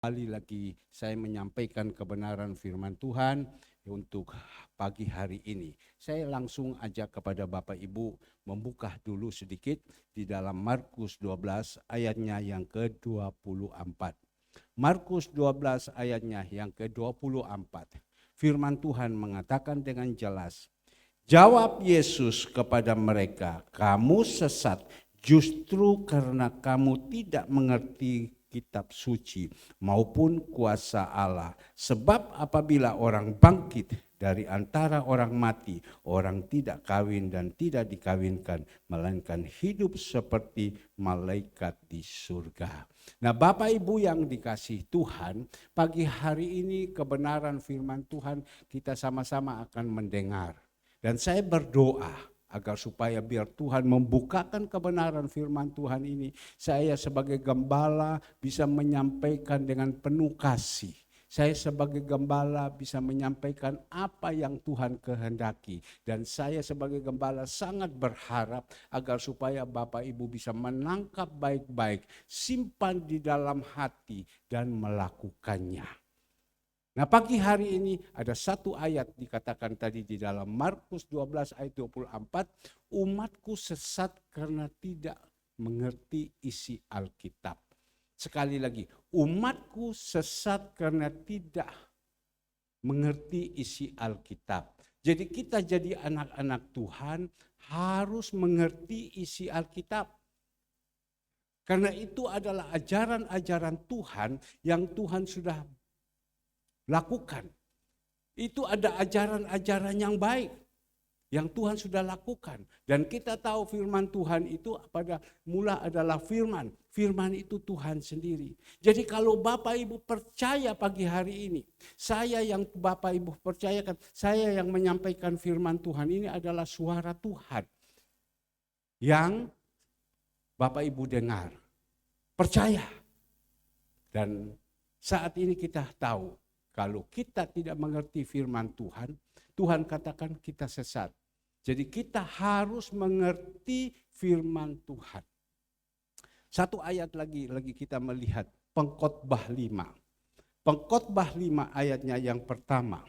Kali lagi saya menyampaikan kebenaran firman Tuhan untuk pagi hari ini. Saya langsung ajak kepada Bapak Ibu membuka dulu sedikit di dalam Markus 12 ayatnya yang ke-24. Markus 12 ayatnya yang ke-24. Firman Tuhan mengatakan dengan jelas, jawab Yesus kepada mereka, kamu sesat justru karena kamu tidak mengerti kitab suci maupun kuasa Allah. Sebab apabila orang bangkit dari antara orang mati, orang tidak kawin dan tidak dikawinkan, melainkan hidup seperti malaikat di surga. Nah, Bapak Ibu yang dikasihi Tuhan, pagi hari ini kebenaran firman Tuhan kita sama-sama akan mendengar. Dan saya berdoa agar supaya biar Tuhan membukakan kebenaran firman Tuhan ini, saya sebagai gembala bisa menyampaikan dengan penuh kasih. Saya sebagai gembala bisa menyampaikan apa yang Tuhan kehendaki. Dan saya sebagai gembala sangat berharap agar supaya Bapak Ibu bisa menangkap baik-baik, simpan di dalam hati dan melakukannya. Nah, pagi hari ini ada satu ayat dikatakan tadi di dalam Markus 12 ayat 24, umatku sesat karena tidak mengerti isi Alkitab. Sekali lagi, umatku sesat karena tidak mengerti isi Alkitab. Jadi kita jadi anak-anak Tuhan harus mengerti isi Alkitab. Karena itu adalah ajaran-ajaran Tuhan yang Tuhan sudah lakukan. Itu ada ajaran-ajaran yang baik yang Tuhan sudah lakukan. Dan kita tahu firman Tuhan itu pada mula adalah firman. Firman itu Tuhan sendiri. Jadi kalau Bapak Ibu percaya pagi hari ini, saya yang Bapak Ibu percayakan, saya yang menyampaikan firman Tuhan ini adalah suara Tuhan yang Bapak Ibu dengar. Percaya. Dan saat ini kita tahu, kalau kita tidak mengerti firman Tuhan, Tuhan katakan kita sesat. Jadi kita harus mengerti firman Tuhan. Satu ayat lagi kita melihat Pengkhotbah 5. Pengkhotbah 5 ayatnya yang pertama.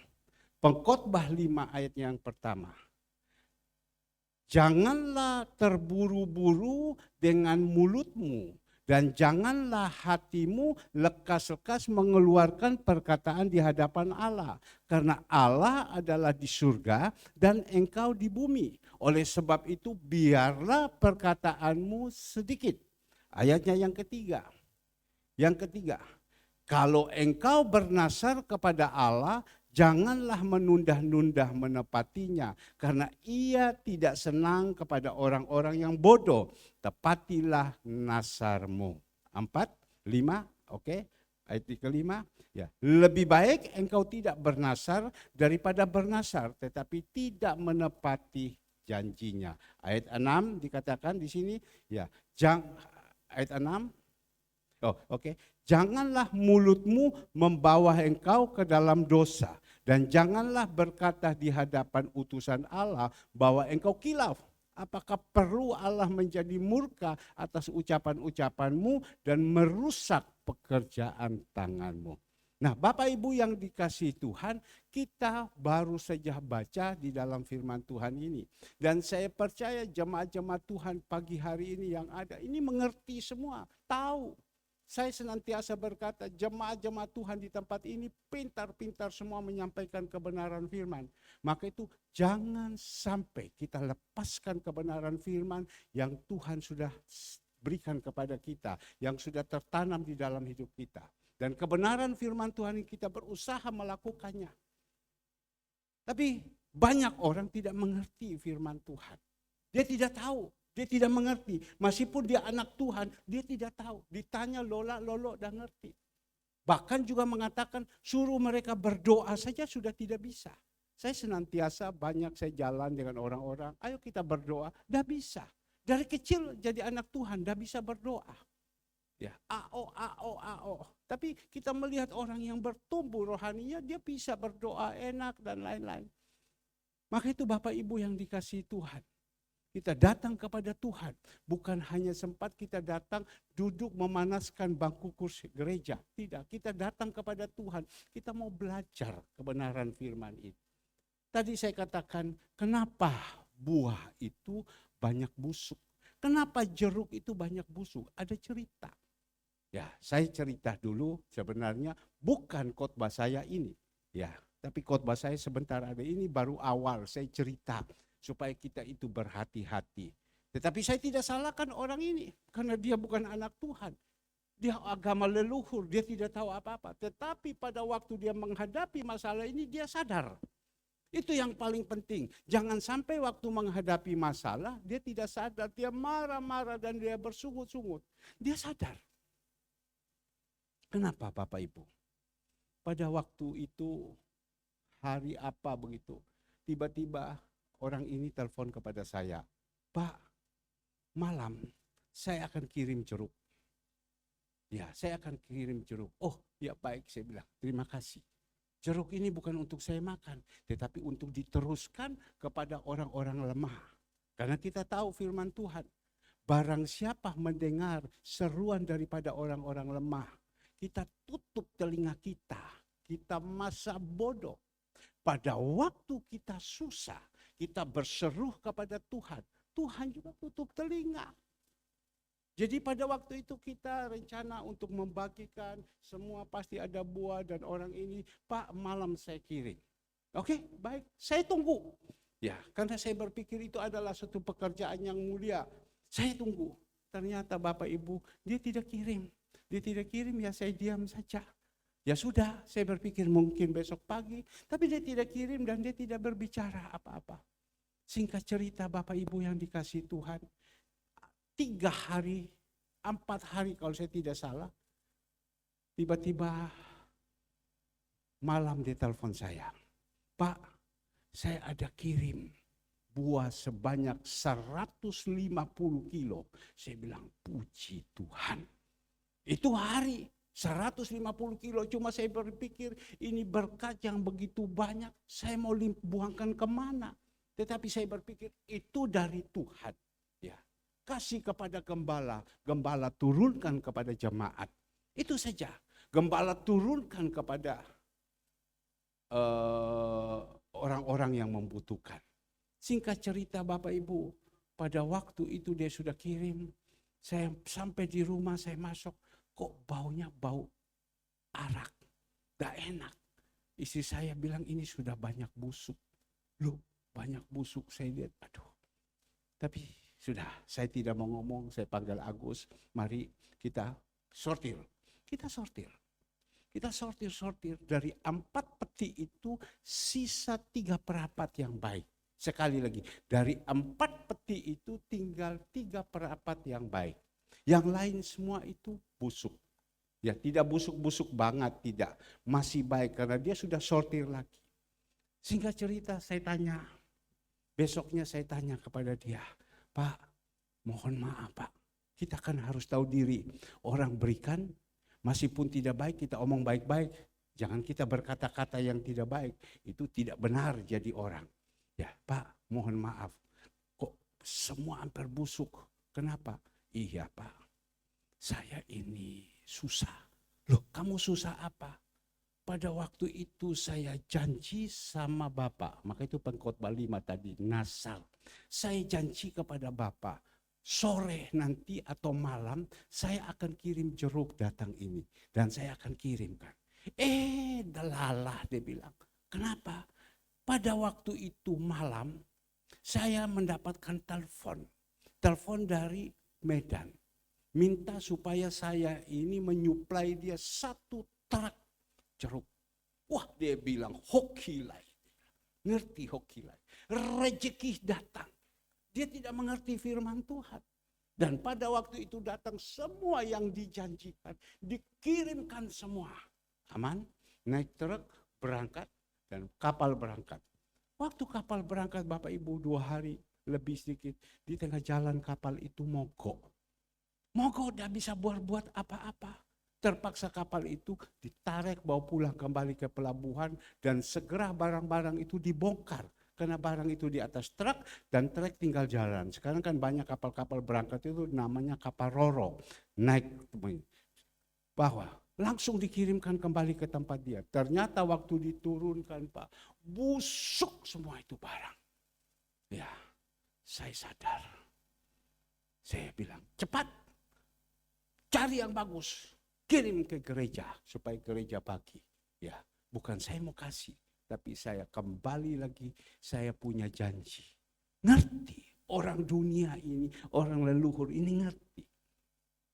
Pengkhotbah 5 ayatnya yang pertama. Janganlah terburu-buru dengan mulutmu. Dan janganlah hatimu lekas-lekas mengeluarkan perkataan di hadapan Allah. Karena Allah adalah di surga dan engkau di bumi. Oleh sebab itu biarlah perkataanmu sedikit. Ayatnya yang ketiga. Yang ketiga, kalau engkau bernasar kepada Allah, janganlah menunda-nunda menepatinya, karena ia tidak senang kepada orang-orang yang bodoh. Tepatilah nasarmu. 4, 5, oke. Ayat kelima, ya. Lebih baik engkau tidak bernasar daripada bernasar, tetapi tidak menepati janjinya. Ayat 6 dikatakan di sini, ya. Ayat 6, oke. Janganlah mulutmu membawa engkau ke dalam dosa. Dan janganlah berkata di hadapan utusan Allah bahwa engkau kilaf. Apakah perlu Allah menjadi murka atas ucapan-ucapanmu dan merusak pekerjaan tanganmu? Nah, Bapak Ibu yang dikasihi Tuhan, kita baru saja baca di dalam firman Tuhan ini. Dan saya percaya jemaat-jemaat Tuhan pagi hari ini yang ada, ini mengerti semua, tahu. Saya senantiasa berkata, jemaat-jemaat Tuhan di tempat ini pintar-pintar semua menyampaikan kebenaran firman. Maka itu jangan sampai kita lepaskan kebenaran firman yang Tuhan sudah berikan kepada kita, yang sudah tertanam di dalam hidup kita. Dan kebenaran firman Tuhan ini kita berusaha melakukannya. Tapi banyak orang tidak mengerti firman Tuhan. Dia tidak tahu. Dia tidak mengerti. Meskipun dia anak Tuhan, dia tidak tahu. Ditanya lolo dan ngerti. Bahkan juga mengatakan suruh mereka berdoa saja sudah tidak bisa. Saya senantiasa banyak saya jalan dengan orang-orang, ayo kita berdoa, tidak bisa. Dari kecil jadi anak Tuhan, tidak bisa berdoa. Ya, ao. Tapi kita melihat orang yang bertumbuh rohaninya, dia bisa berdoa enak dan lain-lain. Maka itu Bapak Ibu yang dikasihi Tuhan. Kita datang kepada Tuhan. Bukan hanya sempat kita datang duduk memanaskan bangku kursi gereja. Tidak, kita datang kepada Tuhan. Kita mau belajar kebenaran firman itu. Tadi saya katakan, kenapa buah itu banyak busuk? Kenapa jeruk itu banyak busuk? Ada cerita. Ya, saya cerita dulu sebenarnya bukan khotbah saya ini. Ya, tapi khotbah saya sebentar ada ini baru awal saya cerita supaya kita itu berhati-hati. Tetapi saya tidak salahkan orang ini karena dia bukan anak Tuhan. Dia agama leluhur, dia tidak tahu apa-apa. Tetapi pada waktu dia menghadapi masalah ini dia sadar. Itu yang paling penting. Jangan sampai waktu menghadapi masalah dia tidak sadar, dia marah-marah dan dia bersungut-sungut. Dia sadar. Kenapa Bapak Ibu? Pada waktu itu hari apa begitu, tiba-tiba orang ini telepon kepada saya, Pak, malam saya akan kirim jeruk. Ya, saya akan kirim jeruk. Oh, ya baik, saya bilang, terima kasih. Jeruk ini bukan untuk saya makan, tetapi untuk diteruskan kepada orang-orang lemah. Karena kita tahu firman Tuhan, barang siapa mendengar seruan daripada orang-orang lemah, kita tutup telinga kita masa bodoh. Pada waktu kita susah, kita berseru kepada Tuhan, Tuhan juga tutup telinga. Jadi pada waktu itu kita rencana untuk membagikan, semua pasti ada buah dan orang ini, Pak malam saya kirim. Oke, baik, saya tunggu. Ya, karena saya berpikir itu adalah suatu pekerjaan yang mulia. Saya tunggu. Ternyata Bapak Ibu, dia tidak kirim. Dia tidak kirim, ya saya diam saja. Ya sudah, saya berpikir mungkin besok pagi, tapi dia tidak kirim dan dia tidak berbicara apa-apa. Singkat cerita Bapak Ibu yang dikasihi Tuhan, 3 hari, 4 hari kalau saya tidak salah, tiba-tiba malam dia telepon saya, Pak, saya ada kirim buah sebanyak 150 kilo. Saya bilang, puji Tuhan. Itu hari 150 kilo, cuma saya berpikir ini berkat yang begitu banyak, saya mau buangkan kemana. Tetapi saya berpikir itu dari Tuhan. Ya, kasih kepada gembala, gembala turunkan kepada jemaat. Itu saja, gembala turunkan kepada orang-orang yang membutuhkan. Singkat cerita Bapak Ibu, pada waktu itu dia sudah kirim, saya sampai di rumah saya masuk, kok baunya bau arak, gak enak. Istri saya bilang ini sudah banyak busuk. Loh banyak busuk, saya lihat, aduh. Tapi sudah, saya tidak mau ngomong, saya panggil Agus, mari kita sortir. Kita sortir. Kita sortir dari 4 peti itu sisa 3/4 yang baik. Sekali lagi, dari 4 peti itu tinggal 3/4 yang baik. Yang lain semua itu busuk. Ya, tidak busuk-busuk banget, tidak. Masih baik karena dia sudah sortir lagi. Singkat cerita saya tanya, besoknya saya tanya kepada dia, Pak, mohon maaf Pak, kita kan harus tahu diri. Orang berikan, meskipun tidak baik kita omong baik-baik. Jangan kita berkata-kata yang tidak baik, itu tidak benar jadi orang. Ya Pak, mohon maaf, kok semua hampir busuk. Kenapa? Iya Pak, saya ini susah. Loh kamu susah apa? Pada waktu itu saya janji sama Bapak, maka itu pengkhotbah 5 tadi, Nasar. Saya janji kepada Bapak, sore nanti atau malam saya akan kirim jeruk datang ini. Dan saya akan kirimkan. Delalah dia bilang, kenapa? Pada waktu itu malam saya mendapatkan telepon dari Medan. Minta supaya saya ini menyuplai dia 1 truk jeruk. Wah dia bilang hokilai. Ngerti hokilai. Rezeki datang. Dia tidak mengerti firman Tuhan. Dan pada waktu itu datang semua yang dijanjikan. Dikirimkan semua. Aman, naik truk, berangkat. Dan kapal berangkat. Waktu kapal berangkat Bapak Ibu 2 hari lebih sedikit. Di tengah jalan kapal itu mogok. Mogok tidak bisa buat apa-apa. Terpaksa kapal itu ditarik bawa pulang kembali ke pelabuhan. Dan segera barang-barang itu dibongkar. karena barang itu di atas truk dan truk tinggal jalan. Sekarang kan banyak kapal-kapal berangkat itu namanya kapal roro, naik bawah, langsung dikirimkan kembali ke tempat dia. Ternyata waktu diturunkan Pak, busuk semua itu barang. Ya, saya sadar. Saya bilang, cepat cari yang bagus, kirim ke gereja supaya gereja bagi. Ya, bukan saya mau kasih, tapi saya kembali lagi, saya punya janji. Ngerti, orang dunia ini, orang leluhur ini ngerti.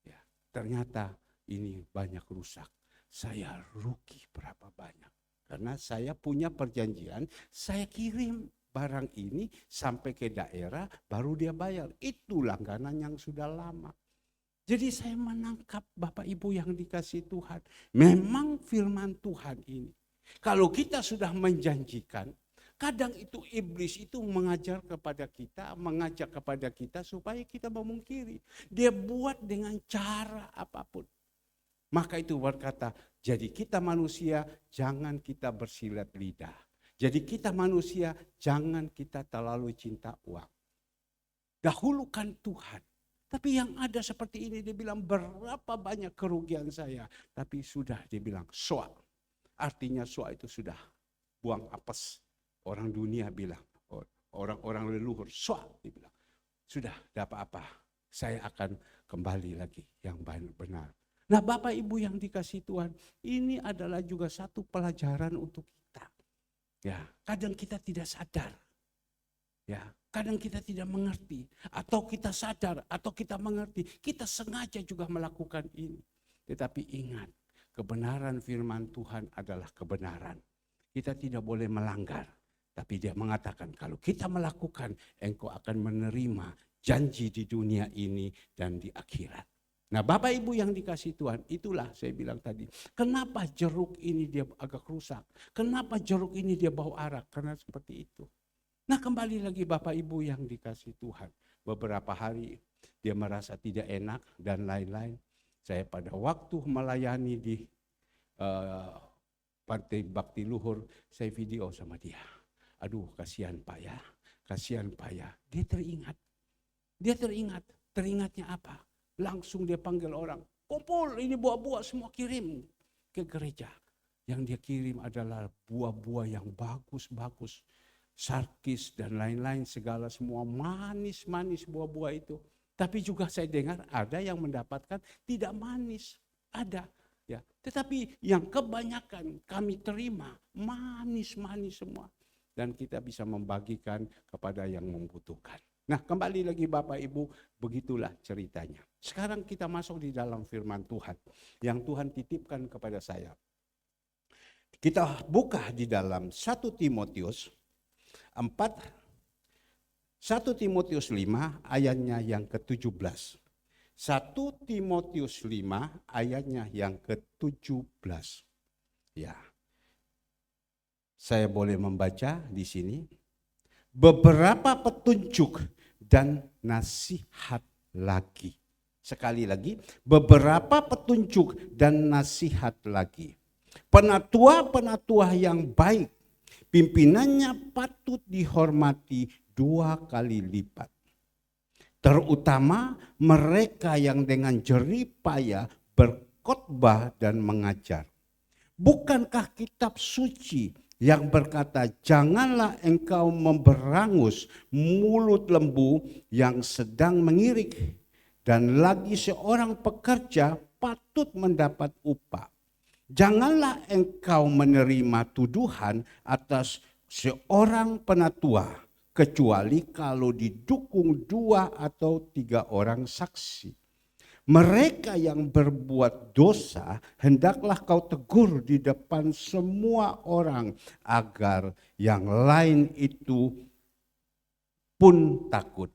Ya, ternyata ini banyak rusak. Saya rugi berapa banyak. Karena saya punya perjanjian, saya kirim barang ini sampai ke daerah, baru dia bayar. Itu langganan yang sudah lama. Jadi saya menangkap Bapak Ibu yang dikasih Tuhan. Memang firman Tuhan ini, kalau kita sudah menjanjikan, kadang itu iblis itu mengajak kepada kita supaya kita memungkiri. Dia buat dengan cara apapun. Maka itu berkata, jadi kita manusia jangan kita bersilat lidah. Jadi kita manusia jangan kita terlalu cinta uang. Dahulukan Tuhan. Tapi yang ada seperti ini, dia bilang berapa banyak kerugian saya. Tapi sudah dia bilang soal. Artinya soal itu sudah buang apes. Orang dunia bilang, orang-orang leluhur soal. Dia bilang, sudah dapat apa, saya akan kembali lagi yang benar. Nah Bapak Ibu yang dikasih Tuhan, ini adalah juga satu pelajaran untuk kita. Ya, kadang kita tidak sadar. Ya, kadang kita tidak mengerti, atau kita sadar, atau kita mengerti, kita sengaja juga melakukan ini. Tetapi ingat, kebenaran firman Tuhan adalah kebenaran. Kita tidak boleh melanggar, tapi dia mengatakan kalau kita melakukan, engkau akan menerima janji di dunia ini dan di akhirat. Nah Bapak Ibu yang dikasih Tuhan, itulah saya bilang tadi. Kenapa jeruk ini dia agak rusak? Kenapa jeruk ini dia bau arak? Karena seperti itu. Nah kembali lagi Bapak Ibu yang dikasih Tuhan. Beberapa hari dia merasa tidak enak dan lain-lain. Saya pada waktu melayani di Pantai Bakti Luhur, saya video sama dia. Aduh kasihan Pak ya, kasihan Pak ya. Dia teringat. Teringatnya apa? Langsung dia panggil orang, kumpul ini buah-buah semua kirim ke gereja. Yang dia kirim adalah buah-buah yang bagus-bagus, sarkis dan lain-lain, segala semua manis-manis buah-buah itu. Tapi juga saya dengar ada yang mendapatkan tidak manis, ada. Ya, tetapi yang kebanyakan kami terima manis-manis semua. Dan kita bisa membagikan kepada yang membutuhkan. Nah kembali lagi Bapak Ibu, begitulah ceritanya. Sekarang kita masuk di dalam firman Tuhan yang Tuhan titipkan kepada saya. Kita buka di dalam 1 Timotius 4, 1 Timotius 5 ayatnya yang ke-17. 1 Timotius 5 ayatnya yang ke-17. Ya. Saya boleh membaca di sini. Beberapa petunjuk dan nasihat lagi. Sekali lagi, beberapa petunjuk dan nasihat lagi. Penatua-penatua yang baik, pimpinannya patut dihormati 2 kali lipat. Terutama mereka yang dengan jerih payah berkhotbah dan mengajar. Bukankah kitab suci yang berkata, janganlah engkau memberangus mulut lembu yang sedang mengirik, dan lagi seorang pekerja patut mendapat upah. Janganlah engkau menerima tuduhan atas seorang penatua, kecuali kalau didukung 2 atau 3 orang saksi. Mereka yang berbuat dosa hendaklah kau tegur di depan semua orang agar yang lain itu pun takut.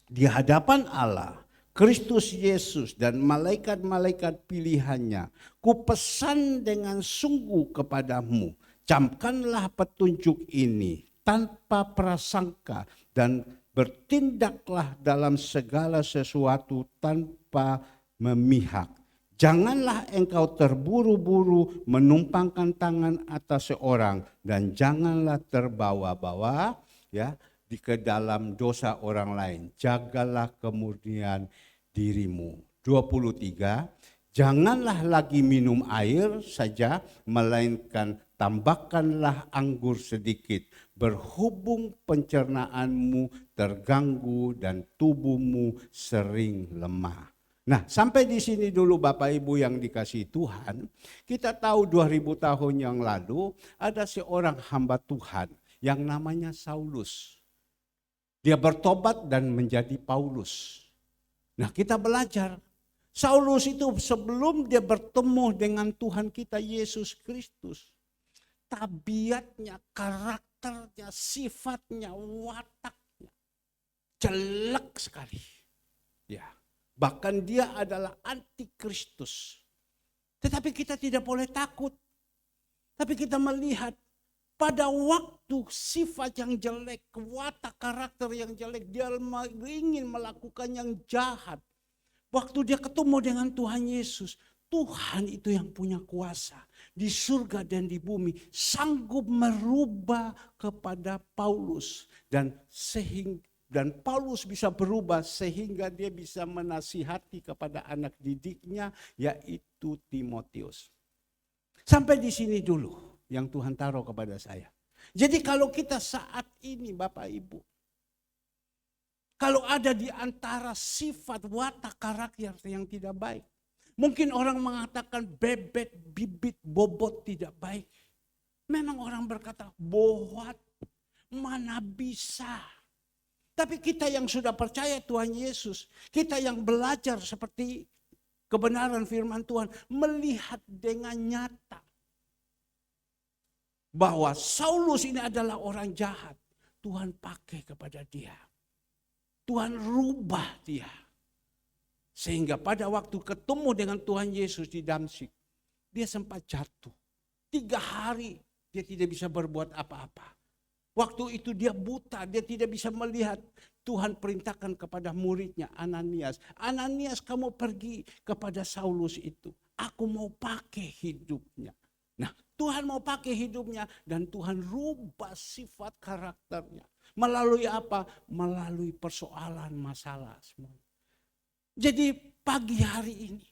Di hadapan Allah, Kristus Yesus dan malaikat-malaikat pilihannya, kupesan dengan sungguh kepadamu, camkanlah petunjuk ini tanpa prasangka dan bertindaklah dalam segala sesuatu tanpa memihak. Janganlah engkau terburu-buru menumpangkan tangan atas seorang dan janganlah terbawa-bawa ya ke dalam dosa orang lain. Jagalah kemurnian dirimu. 23. Janganlah lagi minum air saja, melainkan tambahkanlah anggur sedikit. Berhubung pencernaanmu terganggu dan tubuhmu sering lemah. Nah, sampai di sini dulu Bapak Ibu yang dikasihi Tuhan. Kita tahu 2000 tahun yang lalu ada seorang hamba Tuhan yang namanya Saulus. Dia bertobat dan menjadi Paulus. Nah, kita belajar. Saulus itu sebelum dia bertemu dengan Tuhan kita Yesus Kristus, tabiatnya, karakternya, sifatnya, wataknya jelek sekali. Ya. Bahkan dia adalah antikristus. Tetapi kita tidak boleh takut. Tapi kita melihat pada waktu sifat yang jelek, watak karakter yang jelek, dia ingin melakukan yang jahat. Waktu dia ketemu dengan Tuhan Yesus, Tuhan itu yang punya kuasa di surga dan di bumi, sanggup merubah kepada Paulus dan Paulus bisa berubah sehingga dia bisa menasihati kepada anak didiknya yaitu Timotius. Sampai di sini dulu yang Tuhan taruh kepada saya. Jadi kalau kita saat ini Bapak Ibu, kalau ada di antara sifat watak karakter yang tidak baik, mungkin orang mengatakan bebet, bibit, bobot tidak baik. Memang orang berkata bohwat, mana bisa. Tapi kita yang sudah percaya Tuhan Yesus, kita yang belajar seperti kebenaran firman Tuhan, melihat dengan nyata bahwa Saulus ini adalah orang jahat. Tuhan pakai kepada dia. Tuhan rubah dia. Sehingga pada waktu ketemu dengan Tuhan Yesus di Damsyik, dia sempat jatuh. 3 hari dia tidak bisa berbuat apa-apa. Waktu itu dia buta, dia tidak bisa melihat. Tuhan perintahkan kepada muridnya Ananias. Ananias, kamu pergi kepada Saulus itu. Aku mau pakai hidupnya. Nah, Tuhan mau pakai hidupnya dan Tuhan rubah sifat karakternya. Melalui apa? Melalui persoalan masalah semua. Jadi pagi hari ini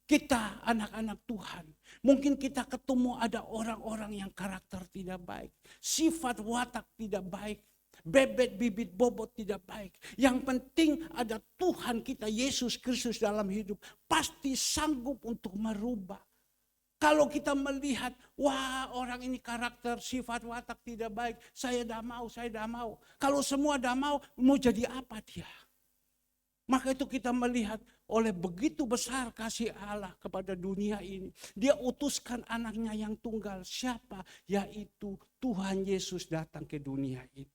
kita anak-anak Tuhan, mungkin kita ketemu ada orang-orang yang karakter tidak baik, sifat watak tidak baik, bebet bibit bobot tidak baik. Yang penting ada Tuhan kita Yesus Kristus dalam hidup, pasti sanggup untuk merubah. Kalau kita melihat, wah orang ini karakter, sifat watak tidak baik, saya tidak mau, saya tidak mau. Kalau semua tidak mau jadi apa dia? Maka itu kita melihat oleh begitu besar kasih Allah kepada dunia ini. Dia utuskan anaknya yang tunggal. Siapa? Yaitu Tuhan Yesus datang ke dunia ini.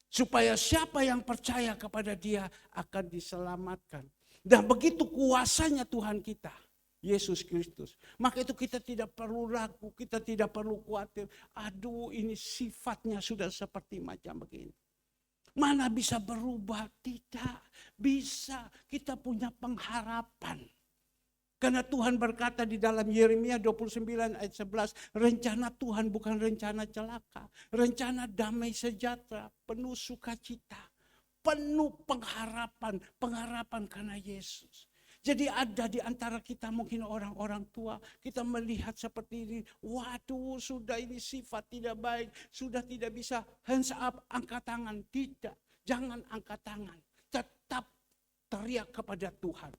Supaya siapa yang percaya kepada dia akan diselamatkan. Dan begitu kuasanya Tuhan kita, Yesus Kristus. Maka itu kita tidak perlu ragu, kita tidak perlu khawatir. Aduh ini sifatnya sudah seperti macam begini. Mana bisa berubah? Tidak bisa. Kita punya pengharapan. Karena Tuhan berkata di dalam Yeremia 29 ayat 11. Rencana Tuhan bukan rencana celaka. Rencana damai sejahtera. Penuh sukacita. Penuh pengharapan. Pengharapan karena Yesus. Jadi ada di antara kita mungkin orang-orang tua. Kita melihat seperti ini. Waduh sudah ini sifat tidak baik. Sudah tidak bisa hands up, angkat tangan. Tidak, jangan angkat tangan. Tetap teriak kepada Tuhan.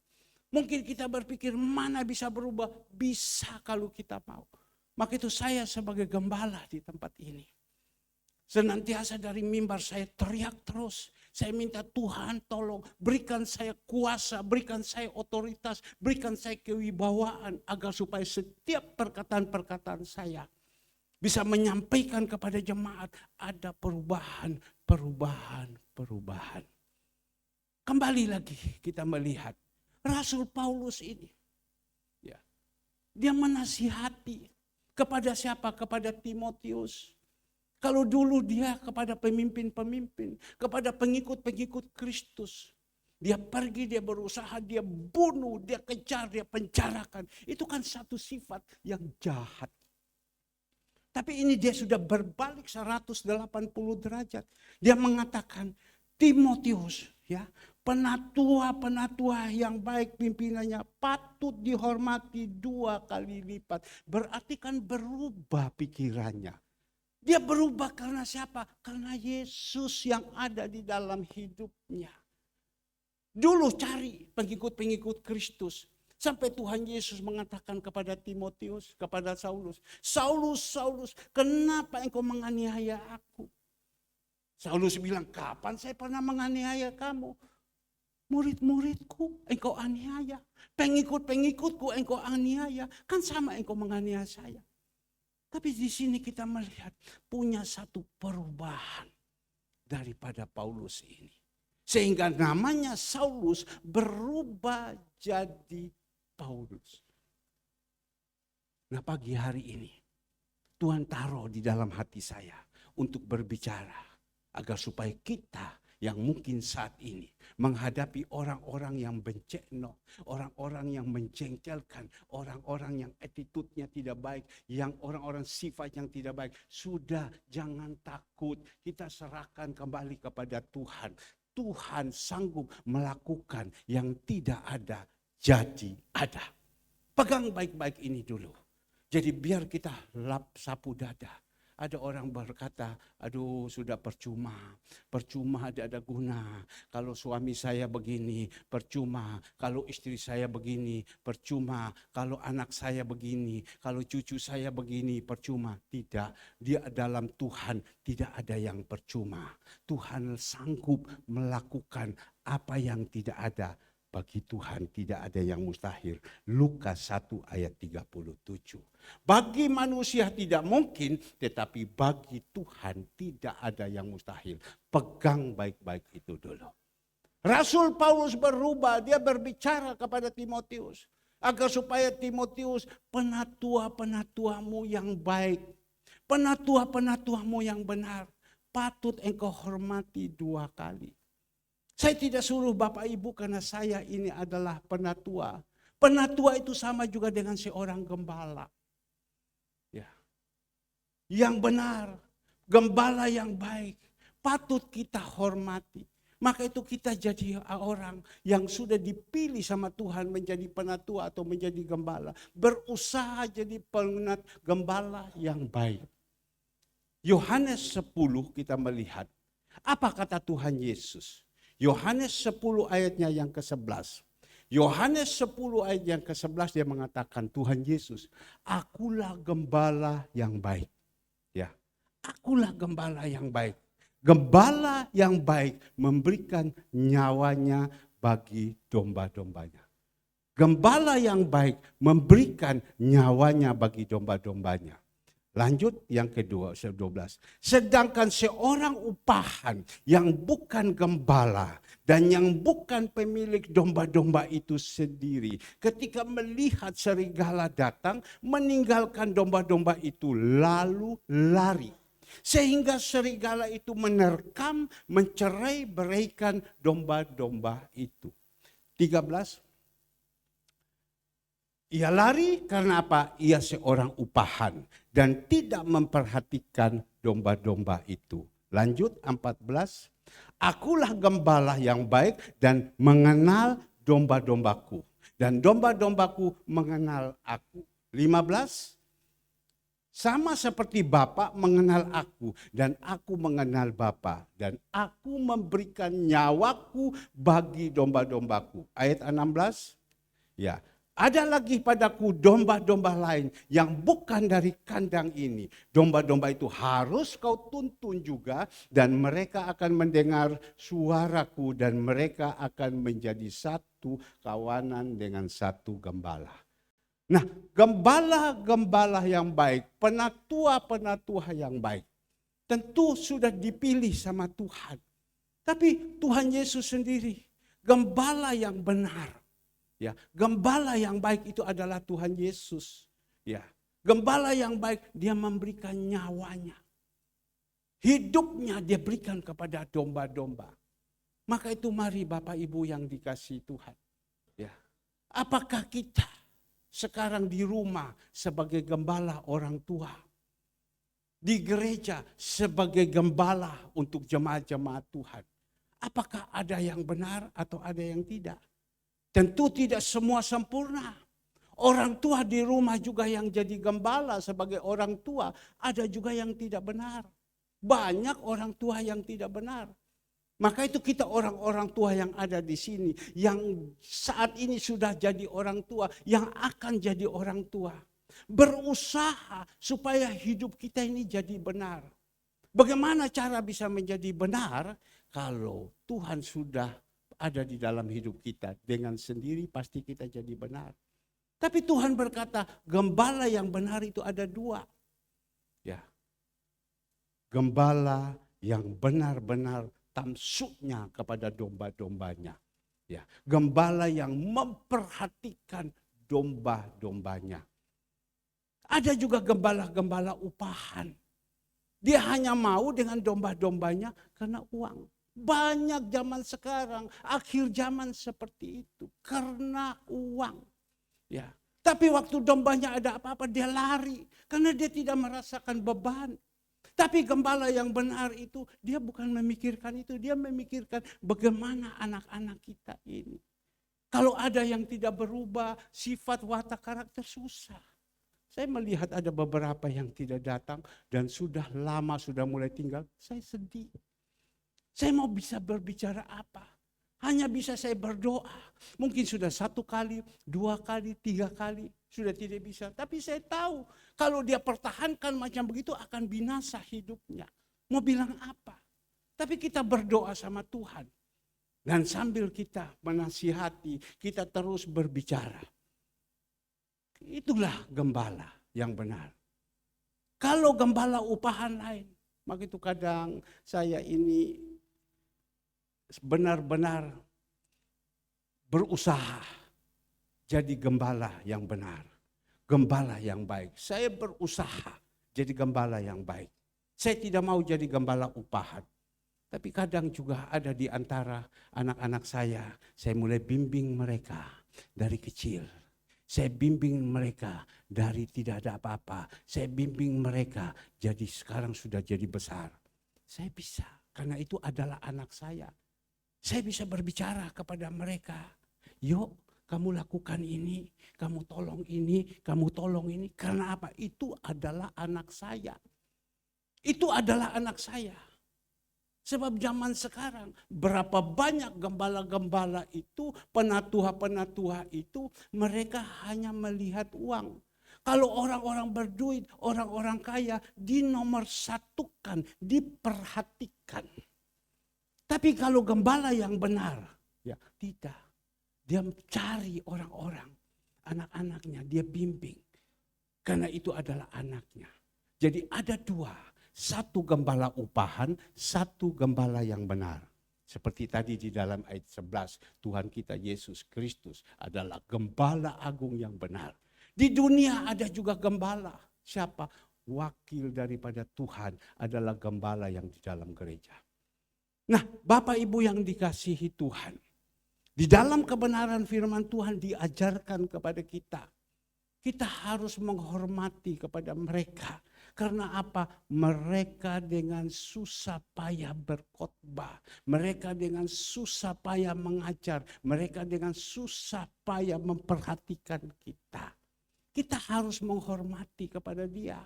Mungkin kita berpikir mana bisa berubah. Bisa kalau kita mau. Maka itu saya sebagai gembala di tempat ini. Senantiasa dari mimbar saya teriak terus. Saya minta Tuhan tolong berikan saya kuasa, berikan saya otoritas, berikan saya kewibawaan. Agar supaya setiap perkataan-perkataan saya bisa menyampaikan kepada jemaat ada perubahan. Kembali lagi kita melihat Rasul Paulus ini. Ya, dia menasihati kepada siapa? Kepada Timotius. Kalau dulu dia kepada pemimpin-pemimpin, kepada pengikut-pengikut Kristus. Dia pergi, dia berusaha, dia bunuh, dia kejar, dia penjarakan. Itu kan satu sifat yang jahat. Tapi ini dia sudah berbalik 180 derajat. Dia mengatakan, Timotius, ya, penatua-penatua yang baik pimpinannya patut dihormati 2 kali lipat. Berarti kan berubah pikirannya. Dia berubah karena siapa? Karena Yesus yang ada di dalam hidupnya. Dulu cari pengikut-pengikut Kristus. Sampai Tuhan Yesus mengatakan kepada Timotius, kepada Saulus, Saulus, Saulus, kenapa engkau menganiaya aku? Saulus bilang, kapan saya pernah menganiaya kamu? Murid-muridku engkau aniaya. Pengikut-pengikutku engkau aniaya. Kan sama engkau menganiaya saya. Tapi di sini kita melihat punya satu perubahan daripada Paulus ini. Sehingga namanya Saulus berubah jadi Paulus. Nah, pagi hari ini Tuhan taruh di dalam hati saya untuk berbicara agar supaya kita yang mungkin saat ini menghadapi orang-orang yang bencekno, orang-orang yang menjengkelkan, orang-orang yang attitude-nya tidak baik, yang orang-orang sifat yang tidak baik, sudah jangan takut, kita serahkan kembali kepada Tuhan. Tuhan sanggup melakukan yang tidak ada jadi ada. Pegang baik-baik ini dulu. Jadi biar kita lap sapu dada. Ada orang berkata, aduh sudah percuma ada guna. Kalau suami saya begini, percuma. Kalau istri saya begini, percuma. Kalau anak saya begini, kalau cucu saya begini, percuma. Tidak, dia dalam Tuhan tidak ada yang percuma. Tuhan sanggup melakukan apa yang tidak ada. Bagi Tuhan tidak ada yang mustahil. Lukas 1 ayat 37. Bagi manusia tidak mungkin, tetapi bagi Tuhan tidak ada yang mustahil. Pegang baik-baik itu dulu. Rasul Paulus berubah, dia berbicara kepada Timotius. Agar supaya Timotius, penatua-penatuamu yang baik, penatua-penatuamu yang benar, patut engkau hormati 2 kali. Saya tidak suruh Bapak Ibu karena saya ini adalah penatua. Penatua itu sama juga dengan seorang gembala. Ya. Yang benar, gembala yang baik, patut kita hormati. Maka itu kita jadi orang yang sudah dipilih sama Tuhan menjadi penatua atau menjadi gembala. Berusaha jadi gembala yang baik. Yohanes 10 kita melihat, apa kata Tuhan Yesus? Yohanes 10 ayatnya yang ke-11. Yohanes 10 ayat yang ke-11 dia mengatakan, Tuhan Yesus, akulah gembala yang baik. Ya, akulah gembala yang baik. Gembala yang baik memberikan nyawanya bagi domba-dombanya. Gembala yang baik memberikan nyawanya bagi domba-dombanya. Lanjut yang kedua, 12. Sedangkan seorang upahan yang bukan gembala dan yang bukan pemilik domba-domba itu sendiri, ketika melihat serigala datang, meninggalkan domba-domba itu lalu lari. Sehingga serigala itu menerkam, mencerai-beraikan domba-domba itu. 13. Ia lari karena apa? Ia seorang upahan dan tidak memperhatikan domba-domba itu. Lanjut 14. Akulah gembala yang baik dan mengenal domba-dombaku. Dan domba-dombaku mengenal aku. 15. Sama seperti Bapa mengenal aku dan aku mengenal Bapa. Dan aku memberikan nyawaku bagi domba-dombaku. Ayat 16. Ya. Ada lagi padaku domba-domba lain yang bukan dari kandang ini. Domba-domba itu harus kau tuntun juga dan mereka akan mendengar suaraku dan mereka akan menjadi satu kawanan dengan satu gembala. Nah, gembala-gembala yang baik, penatua-penatua yang baik, tentu sudah dipilih sama Tuhan. Tapi Tuhan Yesus sendiri, gembala yang benar. Ya, gembala yang baik itu adalah Tuhan Yesus. Ya, gembala yang baik dia memberikan nyawanya. Hidupnya dia berikan kepada domba-domba. Maka itu mari Bapak Ibu yang dikasihi Tuhan. Ya. Apakah kita sekarang di rumah sebagai gembala orang tua, di gereja sebagai gembala untuk jemaat-jemaat Tuhan, apakah ada yang benar atau ada yang tidak? Tentu tidak semua sempurna. Orang tua di rumah juga yang jadi gembala sebagai orang tua, ada juga yang tidak benar. Banyak orang tua yang tidak benar. Maka itu kita orang-orang tua yang ada di sini, yang saat ini sudah jadi orang tua, yang akan jadi orang tua. Berusaha supaya hidup kita ini jadi benar. Bagaimana cara bisa menjadi benar? Kalau Tuhan sudah ada di dalam hidup kita, dengan sendiri pasti kita jadi benar. Tapi Tuhan berkata, gembala yang benar itu ada dua. Ya. Gembala yang benar-benar tamsuknya kepada domba-dombanya. Ya, gembala yang memperhatikan domba-dombanya. Ada juga gembala-gembala upahan. Dia hanya mau dengan domba-dombanya karena uang. Banyak zaman sekarang, akhir zaman seperti itu, karena uang. Ya, tapi waktu dombanya ada apa-apa dia lari karena dia tidak merasakan beban. Tapi gembala yang benar itu, dia bukan memikirkan itu. Dia memikirkan bagaimana anak-anak kita ini. Kalau ada yang tidak berubah, sifat, watak, karakter susah. Saya melihat ada beberapa yang tidak datang dan sudah lama, sudah mulai tinggal. Saya sedih. Saya mau bisa berbicara apa? Hanya bisa saya berdoa. Mungkin sudah 1 kali, 2 kali, 3 kali. Sudah tidak bisa. Tapi saya tahu kalau dia pertahankan macam begitu akan binasa hidupnya. Mau bilang apa? Tapi kita berdoa sama Tuhan. Dan sambil kita menasihati, kita terus berbicara. Itulah gembala yang benar. Kalau gembala upahan lain, maka itu kadang saya ini benar-benar berusaha jadi gembala yang benar, gembala yang baik. Saya berusaha jadi gembala yang baik. Saya tidak mau jadi gembala upahan. Tapi kadang juga ada di antara anak-anak saya mulai bimbing mereka dari kecil. Saya bimbing mereka dari tidak ada apa-apa. Saya bimbing mereka jadi sekarang sudah jadi besar. Saya bisa, karena itu adalah anak saya. Saya bisa berbicara kepada mereka. Yuk, kamu lakukan ini, kamu tolong ini, kamu tolong ini. Karena apa? Itu adalah anak saya. Itu adalah anak saya. Sebab zaman sekarang berapa banyak gembala-gembala itu, penatua-penatua itu, mereka hanya melihat uang. Kalau orang-orang berduit, orang-orang kaya dinomorsatukan, diperhatikan. Tapi kalau gembala yang benar, ya tidak. Dia mencari orang-orang, anak-anaknya, dia bimbing. Karena itu adalah anaknya. Jadi ada dua, satu gembala upahan, satu gembala yang benar. Seperti tadi di dalam ayat 11, Tuhan kita Yesus Kristus adalah gembala agung yang benar. Di dunia ada juga gembala. Siapa? Wakil daripada Tuhan adalah gembala yang di dalam gereja. Nah, Bapak Ibu yang dikasihi Tuhan, di dalam kebenaran firman Tuhan diajarkan kepada kita. Kita harus menghormati kepada mereka. Karena apa? Mereka dengan susah payah berkhotbah. Mereka dengan susah payah mengajar. Mereka dengan susah payah memperhatikan kita. Kita harus menghormati kepada dia.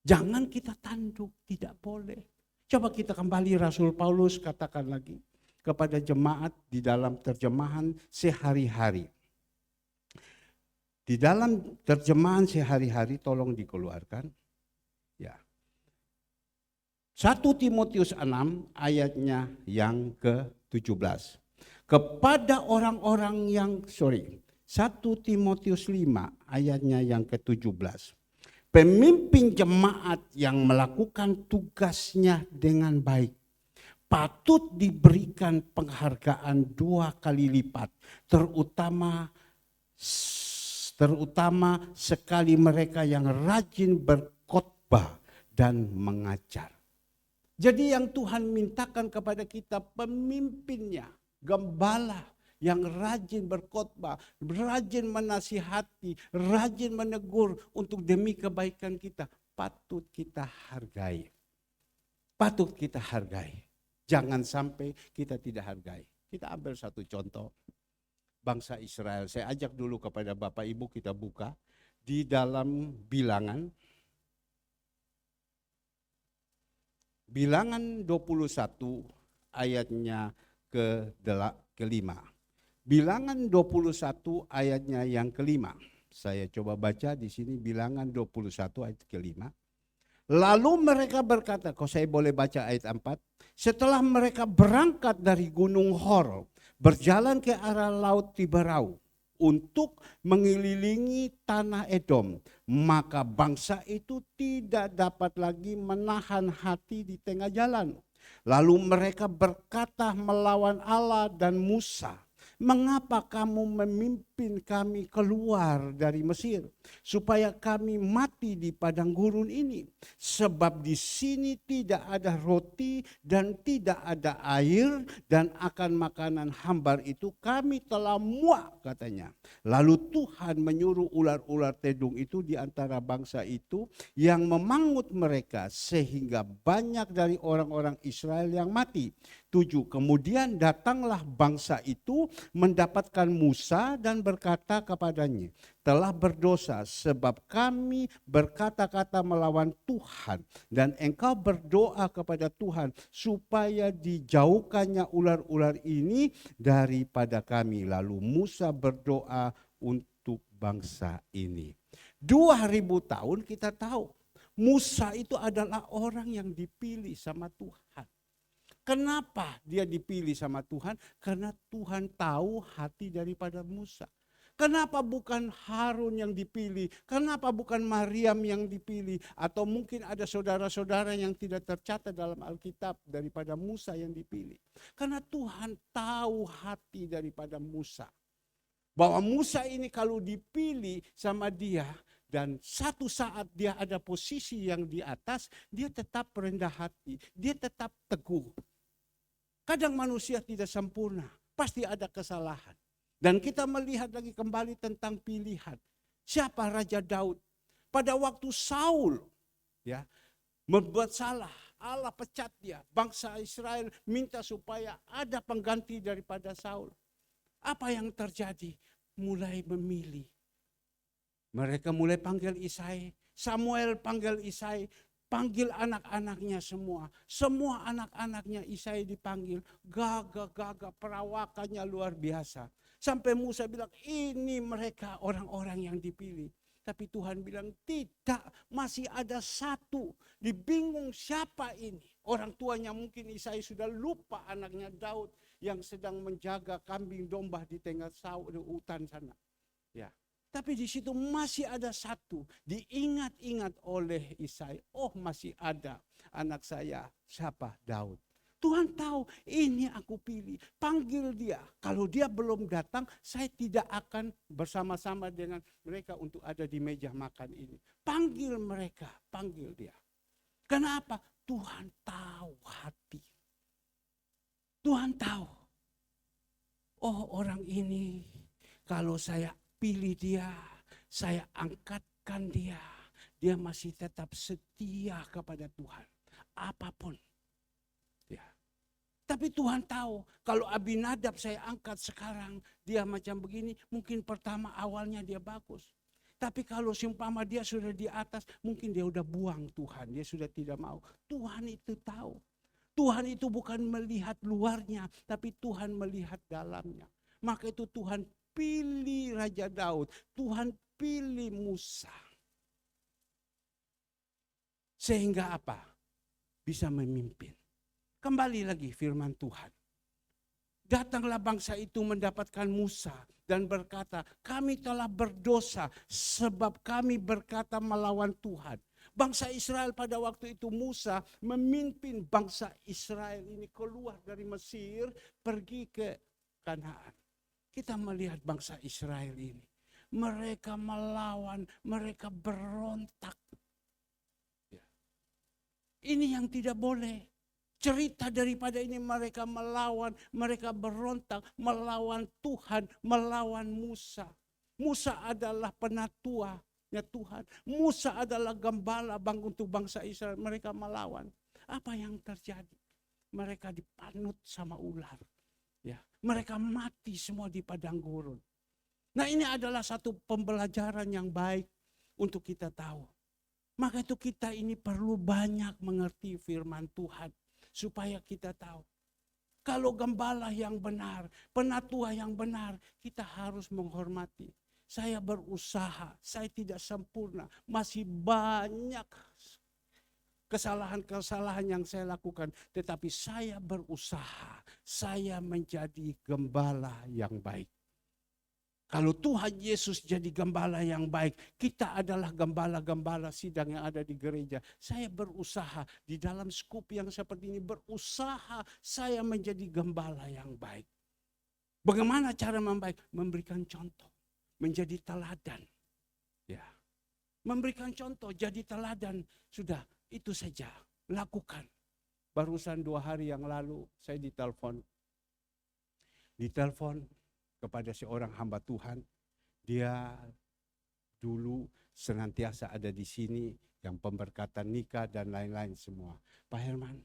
Jangan kita tanduk, tidak boleh. Coba kita kembali Rasul Paulus katakan lagi kepada jemaat di dalam terjemahan sehari-hari. Di dalam terjemahan sehari-hari tolong dikeluarkan. Ya. 1 Timotius 6 ayatnya yang ke-17. Kepada orang-orang yang 1 Timotius 5 ayatnya yang ke-17. Pemimpin jemaat yang melakukan tugasnya dengan baik patut diberikan penghargaan 2 kali lipat, terutama sekali mereka yang rajin berkhotbah dan mengajar. Jadi yang Tuhan mintakan kepada kita pemimpinnya, gembala yang rajin berkhotbah, rajin menasihati, rajin menegur untuk demi kebaikan kita, patut kita hargai. Patut kita hargai. Jangan sampai kita tidak hargai. Kita ambil satu contoh. Bangsa Israel, saya ajak dulu kepada Bapak Ibu kita buka di dalam Bilangan. Bilangan 21 ayatnya kelima. Bilangan 21 ayatnya yang kelima. Saya coba baca di sini Bilangan 21 ayat kelima. Lalu mereka berkata, kalau saya boleh baca ayat 4. Setelah mereka berangkat dari Gunung Hor, berjalan ke arah Laut Tiberau untuk mengelilingi tanah Edom, maka bangsa itu tidak dapat lagi menahan hati di tengah jalan. Lalu mereka berkata melawan Allah dan Musa, mengapa kamu memimpin kami keluar dari Mesir supaya kami mati di padang gurun ini? Sebab di sini tidak ada roti dan tidak ada air, dan akan makanan hambar itu kami telah muak, katanya. Lalu Tuhan menyuruh ular-ular tedung itu di antara bangsa itu yang memangut mereka, sehingga banyak dari orang-orang Israel yang mati. 7. Kemudian datanglah bangsa itu mendapatkan Musa dan berkata kepadanya, telah berdosa sebab kami berkata-kata melawan Tuhan, dan engkau berdoa kepada Tuhan supaya dijauhkannya ular-ular ini daripada kami. Lalu Musa berdoa untuk bangsa ini. 2000 tahun kita tahu Musa itu adalah orang yang dipilih sama Tuhan. Kenapa dia dipilih sama Tuhan? Karena Tuhan tahu hati daripada Musa. Kenapa bukan Harun yang dipilih? Kenapa bukan Maryam yang dipilih? Atau mungkin ada saudara-saudara yang tidak tercatat dalam Alkitab daripada Musa yang dipilih. Karena Tuhan tahu hati daripada Musa. Bahwa Musa ini kalau dipilih sama dia, dan satu saat dia ada posisi yang di atas, dia tetap rendah hati, dia tetap teguh. Kadang manusia tidak sempurna, pasti ada kesalahan. Dan kita melihat lagi kembali tentang pilihan. Siapa Raja Daud? Pada waktu Saul ya membuat salah, Allah pecat dia. Bangsa Israel minta supaya ada pengganti daripada Saul. Apa yang terjadi? Mulai memilih. Mereka mulai panggil Isai, Samuel panggil Isai, panggil anak-anaknya semua. Semua anak-anaknya Isai dipanggil. Gagah-gagah, perawakannya luar biasa. Sampai Musa bilang, ini mereka orang-orang yang dipilih. Tapi Tuhan bilang, tidak, masih ada satu. Dibingung siapa ini. Orang tuanya mungkin Isai sudah lupa anaknya Daud yang sedang menjaga kambing domba di tengah hutan sana. Ya. Tapi di situ masih ada satu, diingat-ingat oleh Isai. Oh, masih ada anak saya, siapa? Daud. Tuhan tahu ini aku pilih, panggil dia. Kalau dia belum datang, saya tidak akan bersama-sama dengan mereka untuk ada di meja makan ini. Panggil mereka, panggil dia. Kenapa? Tuhan tahu hati. Tuhan tahu. Oh, orang ini kalau saya pilih dia, saya angkatkan dia. Dia masih tetap setia kepada Tuhan. Apapun. Ya. Tapi Tuhan tahu, kalau Abinadab saya angkat sekarang, dia macam begini, mungkin pertama awalnya dia bagus. Tapi kalau seumpama dia sudah di atas, mungkin dia udah buang Tuhan. Dia sudah tidak mau. Tuhan itu tahu. Tuhan itu bukan melihat luarnya, tapi Tuhan melihat dalamnya. Maka itu Tuhan pilih Raja Daud, Tuhan pilih Musa. Sehingga apa? Bisa memimpin. Kembali lagi firman Tuhan. Datanglah bangsa itu mendapatkan Musa dan berkata, kami telah berdosa sebab kami berkata melawan Tuhan. Bangsa Israel pada waktu itu Musa memimpin bangsa Israel ini keluar dari Mesir pergi ke Kanaan. Kita melihat bangsa Israel ini. Mereka melawan, mereka berontak. Ini yang tidak boleh. Cerita daripada ini mereka melawan, mereka berontak, melawan Tuhan, melawan Musa. Musa adalah penatuanya Tuhan. Musa adalah gembala untuk bangsa Israel. Mereka melawan. Apa yang terjadi? Mereka dipanut sama ular. Ya, mereka mati semua di padang gurun. Nah, ini adalah satu pembelajaran yang baik untuk kita tahu. Maka itu kita ini perlu banyak mengerti firman Tuhan. Supaya kita tahu. Kalau gembala yang benar, penatua yang benar, kita harus menghormati. Saya berusaha, saya tidak sempurna. Masih banyak kesalahan-kesalahan yang saya lakukan. Tetapi saya berusaha, saya menjadi gembala yang baik. Kalau Tuhan Yesus jadi gembala yang baik, kita adalah gembala-gembala sidang yang ada di gereja. Saya berusaha di dalam skup yang seperti ini, berusaha saya menjadi gembala yang baik. Bagaimana cara membaik? Memberikan contoh, menjadi teladan. Ya, memberikan contoh, jadi teladan. Sudah, itu saja, lakukan. Barusan 2 hari yang lalu saya ditelepon kepada seorang hamba Tuhan. Dia dulu senantiasa ada di sini, yang pemberkatan nikah dan lain-lain semua. Pak Herman,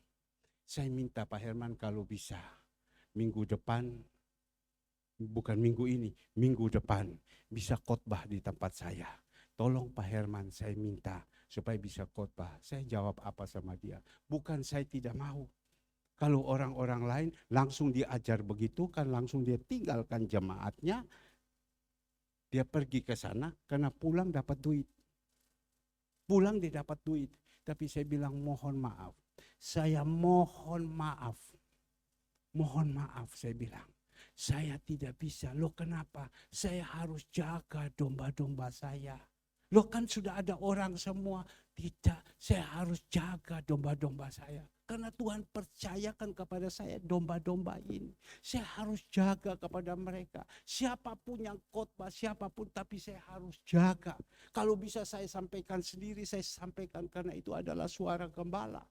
saya minta Pak Herman kalau bisa minggu depan, bukan minggu ini, minggu depan bisa khotbah di tempat saya. Tolong Pak Herman, saya minta supaya bisa khotbah. Saya jawab apa sama dia? Bukan saya tidak mau. Kalau orang-orang lain langsung diajar begitu kan, langsung dia tinggalkan jemaatnya, dia pergi ke sana karena pulang dapat duit. Pulang dia dapat duit. Tapi saya bilang mohon maaf. Saya mohon maaf. Mohon maaf saya bilang. Saya tidak bisa. Loh kenapa? Saya harus jaga domba-domba saya. Loh kan sudah ada orang semua. Tidak, saya harus jaga domba-domba saya. Karena Tuhan percayakan kepada saya domba-domba ini. Saya harus jaga kepada mereka. Siapapun yang khotbah, siapapun, tapi saya harus jaga. Kalau bisa saya sampaikan sendiri, saya sampaikan karena itu adalah suara gembala.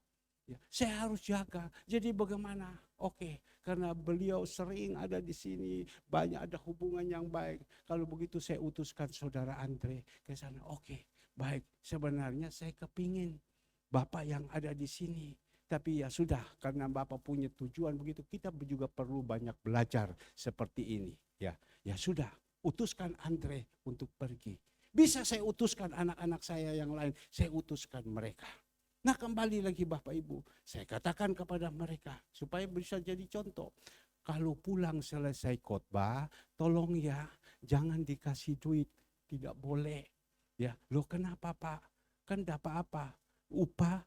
Ya, saya harus jaga. Jadi bagaimana? Oke, karena beliau sering ada di sini, banyak ada hubungan yang baik. Kalau begitu saya utuskan saudara Andre ke sana. Oke, baik. Sebenarnya saya kepingin Bapak yang ada di sini. Tapi ya sudah, karena Bapak punya tujuan begitu, kita juga perlu banyak belajar seperti ini. Ya sudah, utuskan Andre untuk pergi. Bisa saya utuskan anak-anak saya yang lain, saya utuskan mereka. Nah kembali lagi Bapak Ibu, saya katakan kepada mereka supaya bisa jadi contoh. Kalau pulang selesai khotbah, tolong ya jangan dikasih duit, tidak boleh. Ya, loh kenapa Pak? Kan dapat apa? Upah,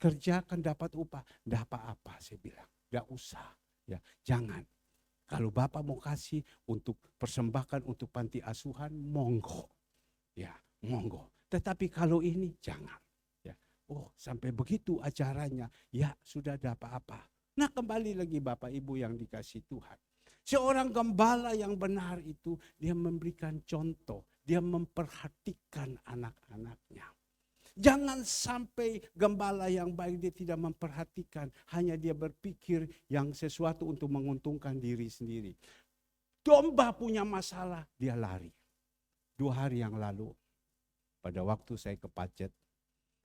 kerja kan dapat upah. Dapat apa saya bilang? Tidak usah. Ya, jangan. Kalau Bapak mau kasih untuk persembahkan untuk panti asuhan, monggo. Ya, monggo. Tetapi kalau ini jangan. Oh, sampai begitu acaranya, ya sudah ada apa-apa. Nah kembali lagi Bapak Ibu yang dikasih Tuhan. Seorang gembala yang benar itu, dia memberikan contoh, dia memperhatikan anak-anaknya. Jangan sampai gembala yang baik dia tidak memperhatikan, hanya dia berpikir yang sesuatu untuk menguntungkan diri sendiri. Domba punya masalah, dia lari. 2 hari yang lalu, pada waktu saya ke Pacet,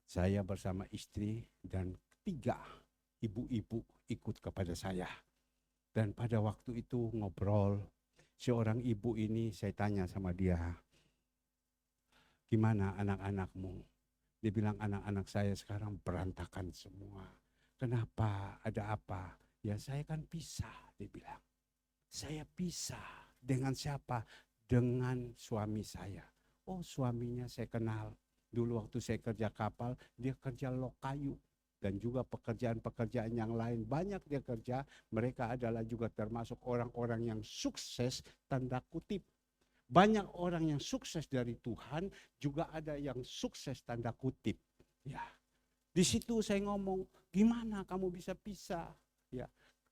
saya bersama istri dan 3 ibu-ibu ikut kepada saya. Dan pada waktu itu ngobrol, seorang ibu ini saya tanya sama dia, gimana anak-anakmu? Dia bilang anak-anak saya sekarang berantakan semua. Kenapa? Ada apa? Ya saya kan pisah, dia bilang. Saya pisah dengan siapa? Dengan suami saya. Oh suaminya saya kenal. Dulu waktu saya kerja kapal, dia kerja lok kayu. Dan juga pekerjaan-pekerjaan yang lain. Banyak dia kerja, mereka adalah juga termasuk orang-orang yang sukses, tanda kutip. Banyak orang yang sukses dari Tuhan, juga ada yang sukses tanda kutip. Ya, di situ saya ngomong, gimana kamu bisa pisah? Ya,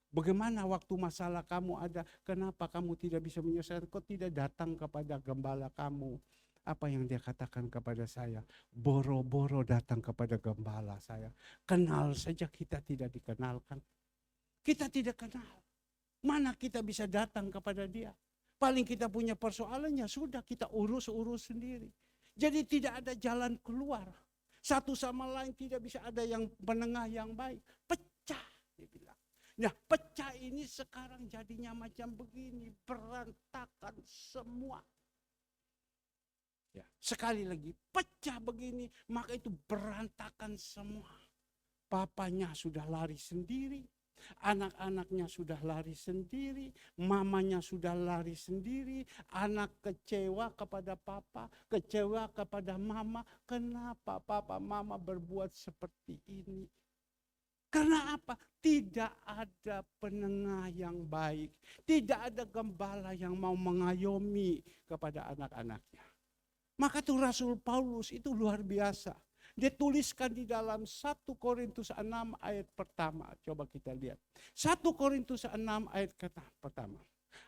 bagaimana waktu masalah kamu ada, kenapa kamu tidak bisa menyelesaikan? Kok tidak datang kepada gembala kamu? Apa yang dia katakan kepada saya? Boro-boro datang kepada gembala saya. Kenal saja kita tidak dikenalkan. Kita tidak kenal. Mana kita bisa datang kepada dia? Paling kita punya persoalannya, sudah kita urus sendiri. Jadi tidak ada jalan keluar. Satu sama lain tidak bisa ada yang penengah yang baik. Pecah, dia bilang. Nah, pecah ini sekarang jadinya macam begini, berantakan semua. Ya, sekali lagi, pecah begini, maka itu berantakan semua. Papanya sudah lari sendiri, anak-anaknya sudah lari sendiri, mamanya sudah lari sendiri, anak kecewa kepada papa, kecewa kepada mama. Kenapa papa mama berbuat seperti ini? Karena apa? Tidak ada penengah yang baik. Tidak ada gembala yang mau mengayomi kepada anak-anaknya. Maka itu Rasul Paulus itu luar biasa. Dia tuliskan di dalam 1 Korintus 6 ayat pertama. Coba kita lihat. 1 Korintus 6 ayat pertama.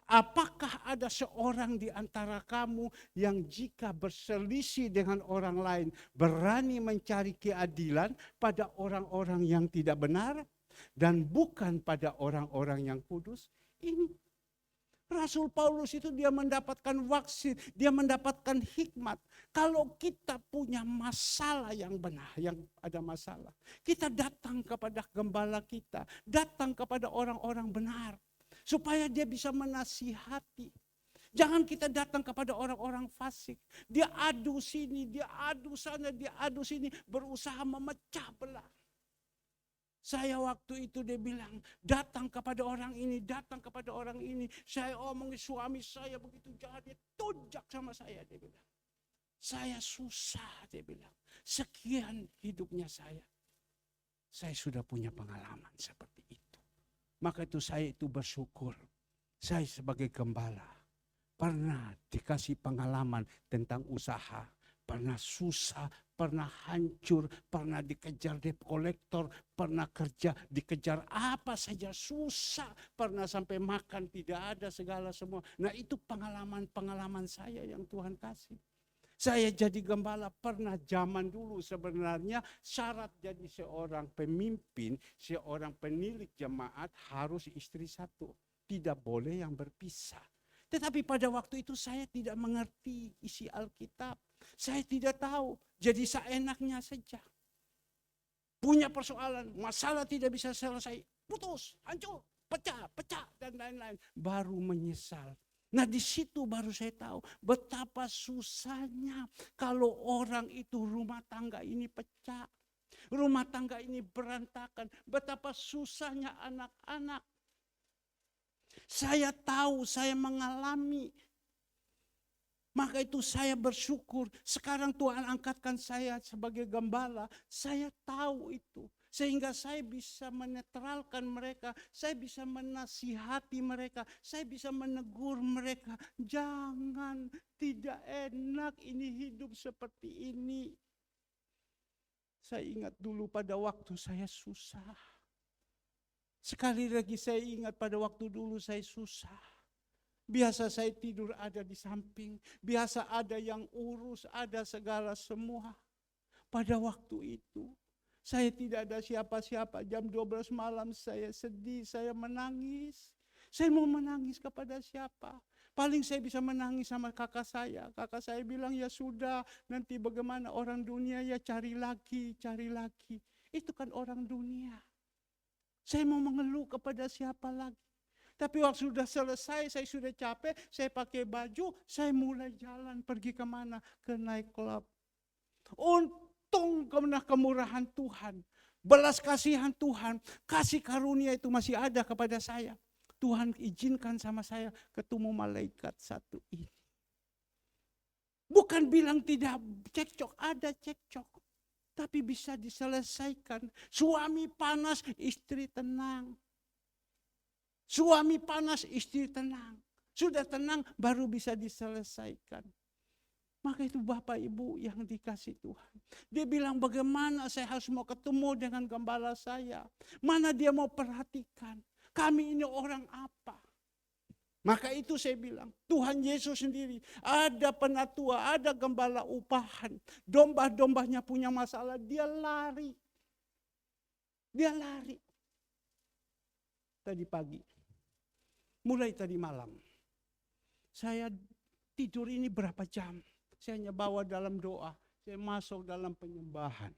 Apakah ada seorang di antara kamu yang jika berselisih dengan orang lain berani mencari keadilan pada orang-orang yang tidak benar dan bukan pada orang-orang yang kudus? Ini Rasul Paulus itu dia mendapatkan vaksin, dia mendapatkan hikmat. Kalau kita punya masalah yang benar, yang ada masalah, kita datang kepada gembala kita, datang kepada orang-orang benar. Supaya dia bisa menasihati. Jangan kita datang kepada orang-orang fasik. Dia adu sini, dia adu sana, dia adu sini. Berusaha memecah belah. Saya waktu itu dia bilang, datang kepada orang ini, datang kepada orang ini. Saya omongin suami saya begitu jahat, dia tunjak sama saya, dia bilang. Saya susah, dia bilang. Sekian hidupnya saya. Saya sudah punya pengalaman seperti itu. Maka itu saya itu bersyukur. Saya sebagai gembala pernah dikasih pengalaman tentang usaha. Pernah susah, pernah hancur, pernah dikejar debt collector, pernah kerja dikejar apa saja susah. Pernah sampai makan tidak ada segala semua. Nah itu pengalaman-pengalaman saya yang Tuhan kasih. Saya jadi gembala pernah zaman dulu sebenarnya syarat jadi seorang pemimpin, seorang penilik jemaat harus istri satu. Tidak boleh yang berpisah. Tetapi pada waktu itu saya tidak mengerti isi Alkitab. Saya tidak tahu, jadi seenaknya saja. Punya persoalan, masalah tidak bisa selesai, putus, hancur, pecah, dan lain-lain. Baru menyesal. Nah di situ baru saya tahu betapa susahnya kalau orang itu rumah tangga ini pecah. Rumah tangga ini berantakan. Betapa susahnya anak-anak. Saya tahu, saya mengalami. Maka itu saya bersyukur. Sekarang Tuhan angkatkan saya sebagai gembala. Saya tahu itu. Sehingga saya bisa menetralkan mereka, saya bisa menasihati mereka, saya bisa menegur mereka. Jangan, tidak enak ini hidup seperti ini. Saya ingat dulu pada waktu saya susah. Sekali lagi saya ingat pada waktu dulu saya susah. Biasa saya tidur ada di samping, biasa ada yang urus, ada segala semua. Pada waktu itu, saya tidak ada siapa-siapa. Jam 12 malam saya sedih, saya menangis. Saya mau menangis kepada siapa? Paling saya bisa menangis sama kakak saya. Kakak saya bilang ya sudah, nanti bagaimana orang dunia ya cari lagi, cari lagi. Itu kan orang dunia. Saya mau mengeluh kepada siapa lagi? Tapi waktu sudah selesai, saya sudah capek, saya pakai baju, saya mulai jalan pergi kemana? Ke nightclub. Untung karena kemurahan Tuhan, belas kasihan Tuhan, kasih karunia itu masih ada kepada saya. Tuhan izinkan sama saya ketemu malaikat satu ini. Bukan bilang tidak cekcok, ada cekcok. Tapi bisa diselesaikan. Suami panas, istri tenang. Suami panas, istri tenang. Sudah tenang, baru bisa diselesaikan. Maka itu Bapak Ibu yang dikasih Tuhan. Dia bilang bagaimana saya harus mau ketemu dengan gembala saya. Mana dia mau perhatikan. Kami ini orang apa. Maka itu saya bilang, Tuhan Yesus sendiri. Ada penatua, ada gembala upahan. Domba-dombanya punya masalah, dia lari. Dia lari. tadi pagi, mulai tadi malam. Saya tidur ini berapa jam? Saya hanya bawa dalam doa, saya masuk dalam penyembahan.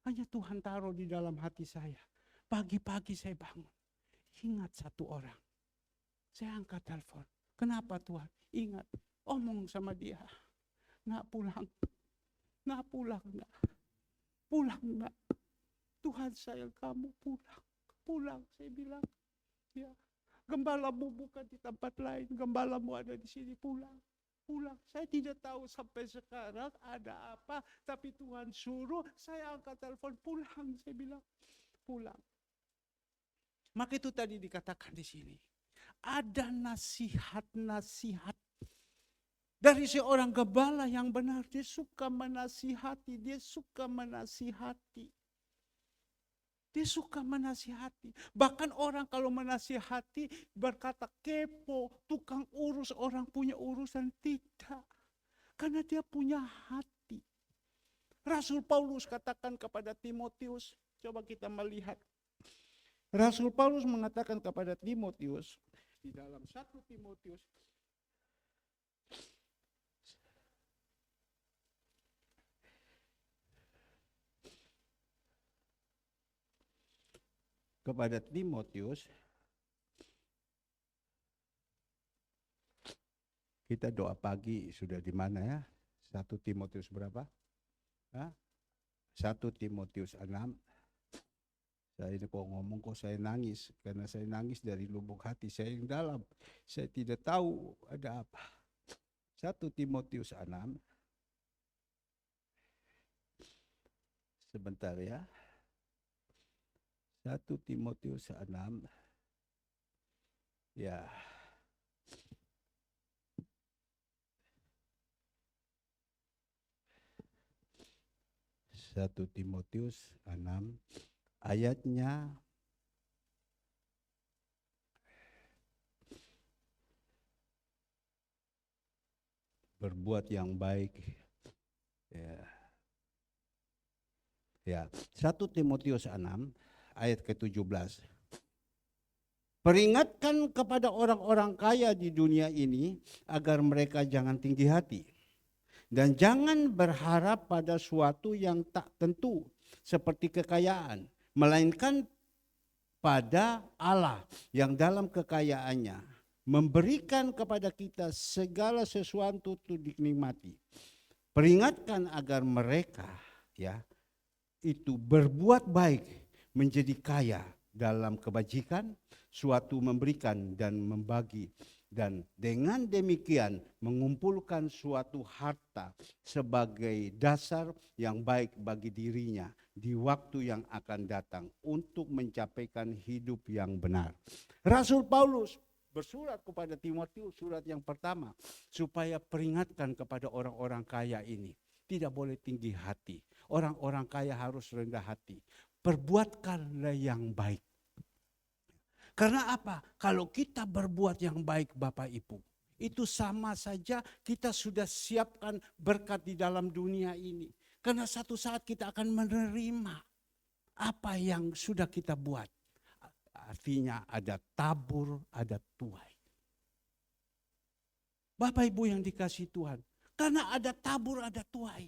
Hanya Tuhan taruh di dalam hati saya. Pagi-pagi saya bangun, ingat satu orang. Saya angkat telepon. Kenapa Tuhan? Ingat, omong sama dia. Nak pulang, nak pulang, nak. Pulang, nak. Tuhan sayang kamu, pulang. Pulang, saya bilang. Ya, gembalamu bukan di tempat lain, gembalamu ada di sini, pulang. Pulang. Saya tidak tahu sampai sekarang ada apa, tapi Tuhan suruh saya angkat telepon, pulang. Saya bilang, pulang. Maka itu tadi dikatakan di sini. Ada nasihat-nasihat dari seorang gembala yang benar. Dia suka menasihati, dia suka menasihati. Dia suka menasihati. Bahkan orang kalau menasihati berkata kepo, tukang urus, orang punya urusan. Tidak. Karena dia punya hati. Rasul Paulus katakan kepada Timotius, coba kita melihat. Rasul Paulus mengatakan kepada Timotius, di dalam 1 Timotius, kepada Timotius, kita doa pagi sudah di mana ya? 1 Timotius berapa? 1 Timotius 6. Saya ini kok ngomong kok saya nangis, karena saya nangis dari lubuk hati saya yang dalam. Saya tidak tahu ada apa. 1 Timotius 6. Sebentar ya. 1 Timotius 6. Ya. Satu Timotius 6 ayatnya berbuat yang baik. Ya. 1 Timotius 6 ayat ke-17. Peringatkan kepada orang-orang kaya di dunia ini agar mereka jangan tinggi hati dan jangan berharap pada suatu yang tak tentu seperti kekayaan, melainkan pada Allah yang dalam kekayaannya memberikan kepada kita segala sesuatu untuk dinikmati. Peringatkan agar mereka itu berbuat baik, menjadi kaya dalam kebajikan, suatu memberikan dan membagi, dan dengan demikian mengumpulkan suatu harta sebagai dasar yang baik bagi dirinya di waktu yang akan datang untuk mencapaikan hidup yang benar. Rasul Paulus bersurat kepada Timotius, surat yang pertama, supaya peringatkan kepada orang-orang kaya ini. Tidak boleh tinggi hati. Orang-orang kaya harus rendah hati. Perbuatkanlah yang baik. Karena apa? Kalau kita berbuat yang baik Bapak Ibu, itu sama saja kita sudah siapkan berkat di dalam dunia ini. Karena satu saat kita akan menerima apa yang sudah kita buat. Artinya ada tabur, ada tuai. Bapak Ibu yang dikasihi Tuhan, karena ada tabur, ada tuai.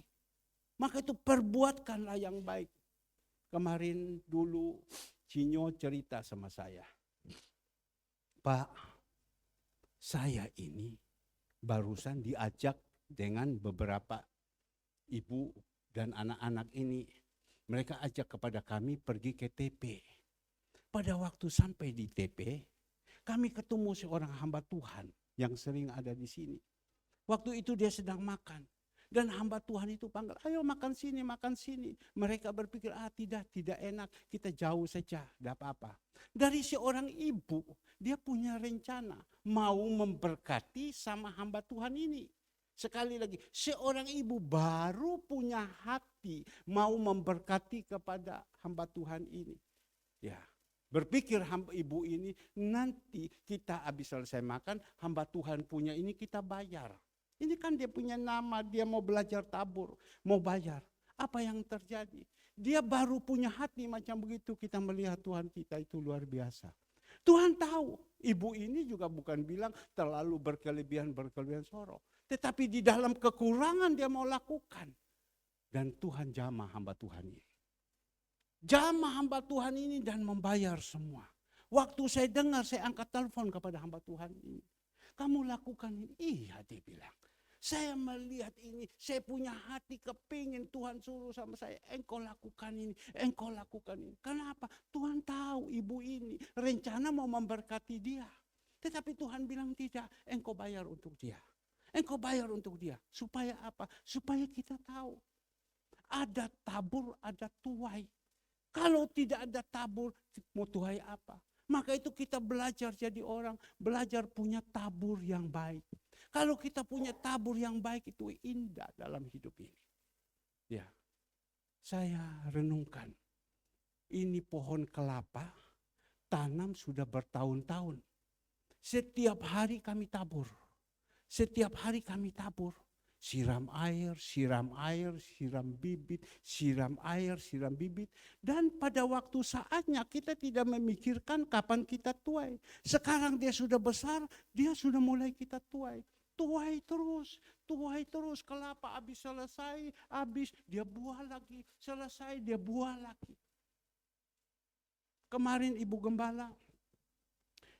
Maka itu perbuatkanlah yang baik. Kemarin dulu Cinyo cerita sama saya. Pak, saya ini barusan diajak dengan beberapa ibu dan anak-anak ini. Mereka ajak kepada kami pergi ke TP. Pada waktu sampai di TP, kami ketemu seorang hamba Tuhan yang sering ada di sini. Waktu itu dia sedang makan. Dan hamba Tuhan itu panggil, ayo makan sini, makan sini. Mereka berpikir, tidak enak, kita jauh saja, tidak apa-apa. Dari seorang ibu, dia punya rencana, mau memberkati sama hamba Tuhan ini. Sekali lagi, seorang ibu baru punya hati, mau memberkati kepada hamba Tuhan ini. Ya, berpikir hamba ibu ini, nanti kita habis selesai makan, hamba Tuhan punya ini kita bayar. Ini kan dia punya nama, dia mau belajar tabur, mau bayar. Apa yang terjadi? Dia baru punya hati macam begitu, kita melihat Tuhan kita itu luar biasa. Tuhan tahu. Ibu ini juga bukan bilang terlalu berkelebihan sorok. Tetapi di dalam kekurangan dia mau lakukan. Dan Tuhan jamah hamba Tuhan ini. Jamah hamba Tuhan ini dan membayar semua. Waktu saya dengar, saya angkat telepon kepada hamba Tuhan ini. Kamu lakukan ini? Iya, dia bilang. Saya melihat ini, saya punya hati kepingin Tuhan suruh sama saya, engkau lakukan ini, engkau lakukan ini. Kenapa? Tuhan tahu ibu ini rencana mau memberkati dia. Tetapi Tuhan bilang tidak, engkau bayar untuk dia. Engkau bayar untuk dia. Supaya apa? Supaya kita tahu. Ada tabur, ada tuai. Kalau tidak ada tabur, mau tuai apa? Maka itu kita belajar jadi orang, belajar punya tabur yang baik. Kalau kita punya tabur yang baik itu indah dalam hidup ini. Ya, saya renungkan. Ini pohon kelapa, tanam sudah bertahun-tahun. Setiap hari kami tabur. Setiap hari kami tabur. Siram air, siram air, siram bibit, siram air, siram bibit. Dan pada waktu saatnya kita tidak memikirkan kapan kita tuai. Sekarang dia sudah besar, dia sudah mulai kita tuai. Tuai terus, kelapa habis selesai, habis dia buah lagi, selesai dia buah lagi. Kemarin Ibu Gembala,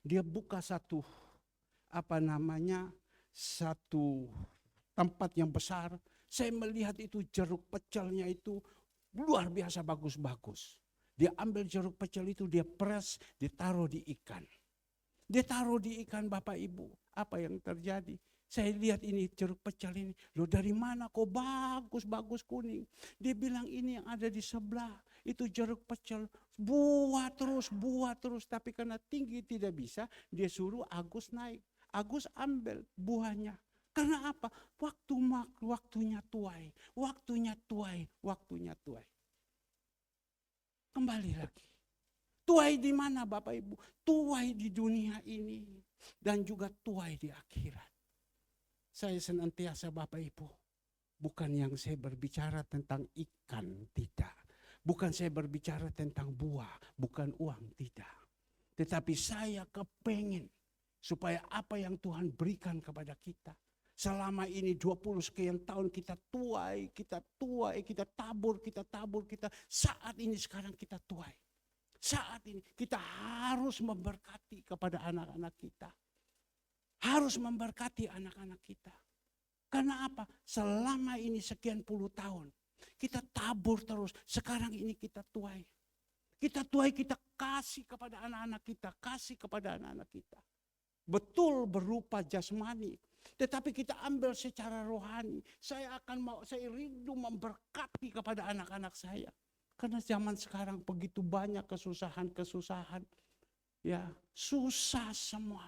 dia buka satu tempat yang besar. Saya melihat itu jeruk pecelnya itu luar biasa bagus-bagus. Dia ambil jeruk pecel itu, dia peras, ditaruh di ikan. Dia taruh di ikan Bapak Ibu. Apa yang terjadi? Saya lihat ini jeruk pecel ini. Loh dari mana kok bagus-bagus kuning? Dia bilang ini yang ada di sebelah. Itu jeruk pecel. Buah terus. Tapi karena tinggi tidak bisa. Dia suruh Agus naik. Agus ambil buahnya. Karena apa? Waktunya tuai. Kembali lagi. Tuai di mana Bapak Ibu? Tuai di dunia ini. Dan juga tuai di akhirat. Saya senantiasa Bapak Ibu, bukan yang saya berbicara tentang ikan, tidak. Bukan saya berbicara tentang buah, bukan uang, tidak. Tetapi saya kepengen supaya apa yang Tuhan berikan kepada kita. Selama ini 20 sekian tahun kita tuai, kita tabur. Saat ini sekarang kita tuai. Saat ini kita harus memberkati kepada anak-anak kita. Harus memberkati anak-anak kita. Karena apa? Selama ini sekian puluh tahun. Kita tabur terus. Sekarang ini kita tuai. Kita tuai, kita kasih kepada anak-anak kita. Betul berupa jasmani. Tetapi kita ambil secara rohani. Saya rindu memberkati kepada anak-anak saya. Karena zaman sekarang begitu banyak kesusahan. Ya, susah semua.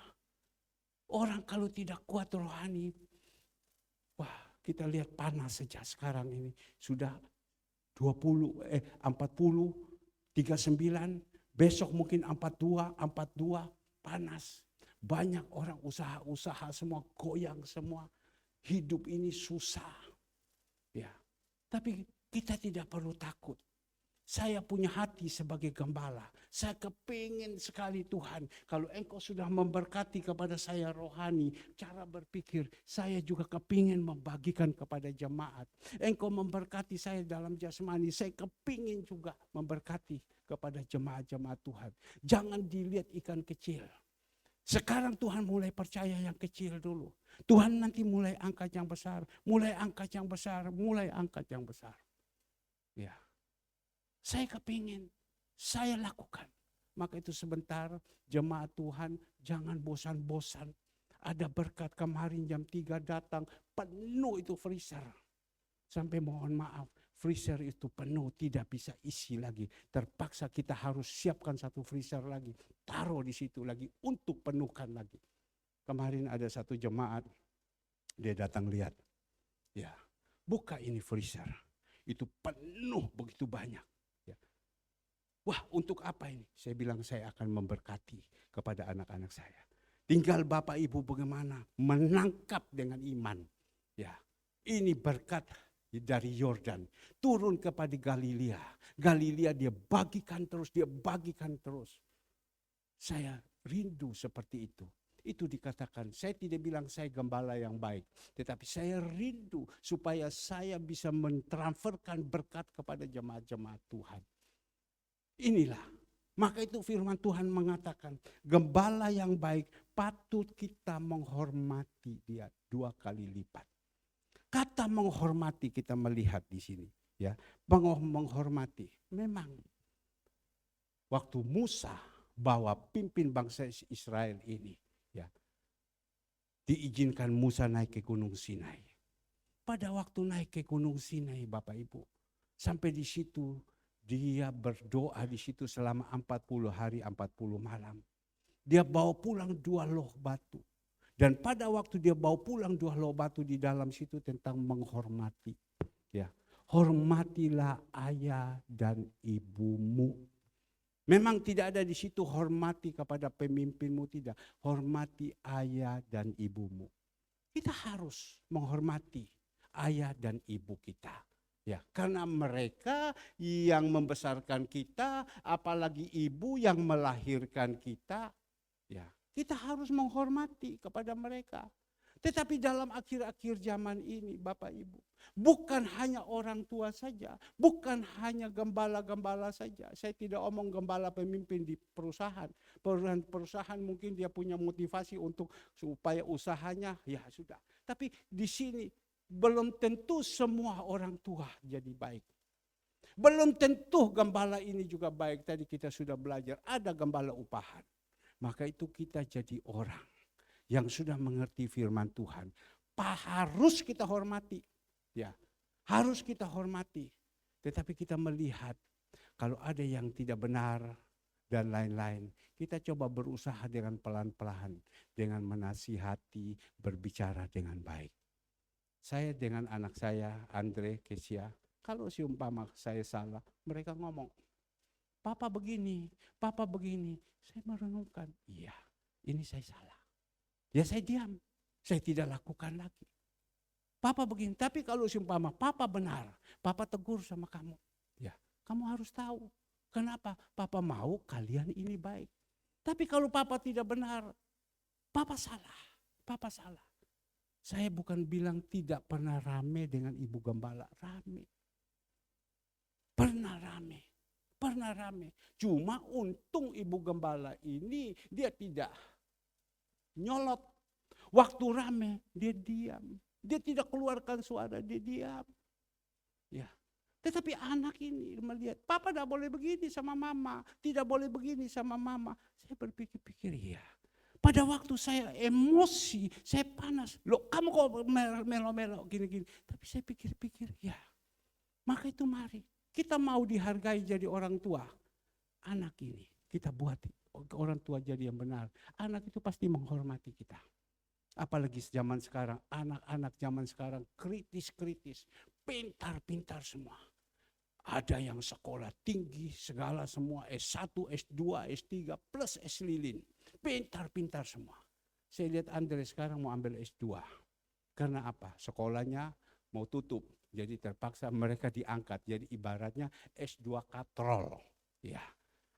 Orang kalau tidak kuat rohani, wah kita lihat panas saja sekarang ini. Sudah 40, 39, besok mungkin 42, panas. Banyak orang usaha semua, goyang semua. Hidup ini susah. Ya, tapi kita tidak perlu takut. Saya punya hati sebagai gembala. Saya kepingin sekali Tuhan. Kalau engkau sudah memberkati kepada saya rohani. Cara berpikir saya juga kepingin membagikan kepada jemaat. Engkau memberkati saya dalam jasmani. Saya kepingin juga memberkati kepada jemaat-jemaat Tuhan. Jangan dilihat ikan kecil. Sekarang Tuhan mulai percaya yang kecil dulu. Tuhan nanti mulai angkat yang besar. Mulai angkat yang besar. Ya. Saya kepingin, saya lakukan. Maka itu sebentar jemaat Tuhan jangan bosan-bosan. Ada berkat kemarin jam 3 datang penuh itu freezer. Sampai mohon maaf freezer itu penuh tidak bisa isi lagi. Terpaksa kita harus siapkan satu freezer lagi. Taruh di situ lagi untuk penuhkan lagi. Kemarin ada satu jemaat dia datang lihat. Ya, buka ini freezer. Itu penuh begitu banyak. Wah, untuk apa ini? Saya bilang saya akan memberkati kepada anak-anak saya. Tinggal Bapak Ibu bagaimana menangkap dengan iman. Ya, ini berkat dari Yordan turun kepada Galilea. Galilea dia bagikan terus. Saya rindu seperti itu. Itu dikatakan, saya tidak bilang saya gembala yang baik, tetapi saya rindu supaya saya bisa mentransferkan berkat kepada jemaat-jemaat Tuhan. Inilah, maka itu firman Tuhan mengatakan, gembala yang baik patut kita menghormati dia 2 kali lipat. Kata menghormati kita melihat di sini, ya, menghormati. Memang waktu Musa bawa pimpin bangsa Israel ini, ya, diizinkan Musa naik ke Gunung Sinai. Pada waktu naik ke Gunung Sinai, Bapak Ibu, sampai di situ dia berdoa di situ selama 40 hari 40 malam. Dia bawa pulang 2 loh batu. Dan pada waktu dia bawa pulang 2 loh batu, di dalam situ tentang menghormati. Ya, hormatilah ayah dan ibumu. Memang tidak ada di situ hormati kepada pemimpinmu, tidak. Hormati ayah dan ibumu. Kita harus menghormati ayah dan ibu kita. Ya, karena mereka yang membesarkan kita, apalagi ibu yang melahirkan kita, ya, kita harus menghormati kepada mereka. Tetapi dalam akhir-akhir zaman ini, Bapak Ibu, bukan hanya orang tua saja, bukan hanya gembala-gembala saja. Saya tidak omong gembala pemimpin di perusahaan. Perusahaan mungkin dia punya motivasi untuk supaya usahanya, ya sudah. Tapi di sini belum tentu semua orang tua jadi baik. Belum tentu gembala ini juga baik. Tadi kita sudah belajar, ada gembala upahan. Maka itu kita jadi orang yang sudah mengerti firman Tuhan, harus kita hormati, ya, harus kita hormati. Tetapi kita melihat kalau ada yang tidak benar dan lain-lain, kita coba berusaha dengan pelan-pelan, dengan menasihati, berbicara dengan baik. Saya dengan anak saya, Andre, Kesia, kalau seumpama saya salah, mereka ngomong, Papa begini, Papa begini. Saya merenungkan, iya, ini saya salah. Ya saya diam, saya tidak lakukan lagi. Papa begini, tapi kalau seumpama Papa benar, Papa tegur sama kamu. Ya, kamu harus tahu kenapa Papa mau kalian ini baik. Tapi kalau Papa tidak benar, Papa salah, Papa salah. Saya bukan bilang tidak pernah rame dengan Ibu Gembala, rame. Pernah rame. Cuma untung Ibu Gembala ini dia tidak nyolot. Waktu rame dia diam. Dia tidak keluarkan suara, dia diam. Ya. Tetapi anak ini melihat, Papa tidak boleh begini sama Mama, tidak boleh begini sama Mama. Saya berpikir-pikir, iya. Pada waktu saya emosi, saya panas. Loh, kamu kok melo-melo gini-gini. Tapi saya pikir-pikir, ya. Maka itu mari, kita mau dihargai jadi orang tua. Anak ini kita buat orang tua jadi yang benar. Anak itu pasti menghormati kita. Apalagi zaman sekarang, anak-anak zaman sekarang kritis-kritis, pintar-pintar semua. Ada yang sekolah tinggi, segala semua, S1, S2, S3, plus S lilin. Pintar-pintar semua. Saya lihat Andre sekarang mau ambil S2. Karena apa? Sekolahnya mau tutup. Jadi terpaksa mereka diangkat. Jadi ibaratnya S2 katrol. Ya.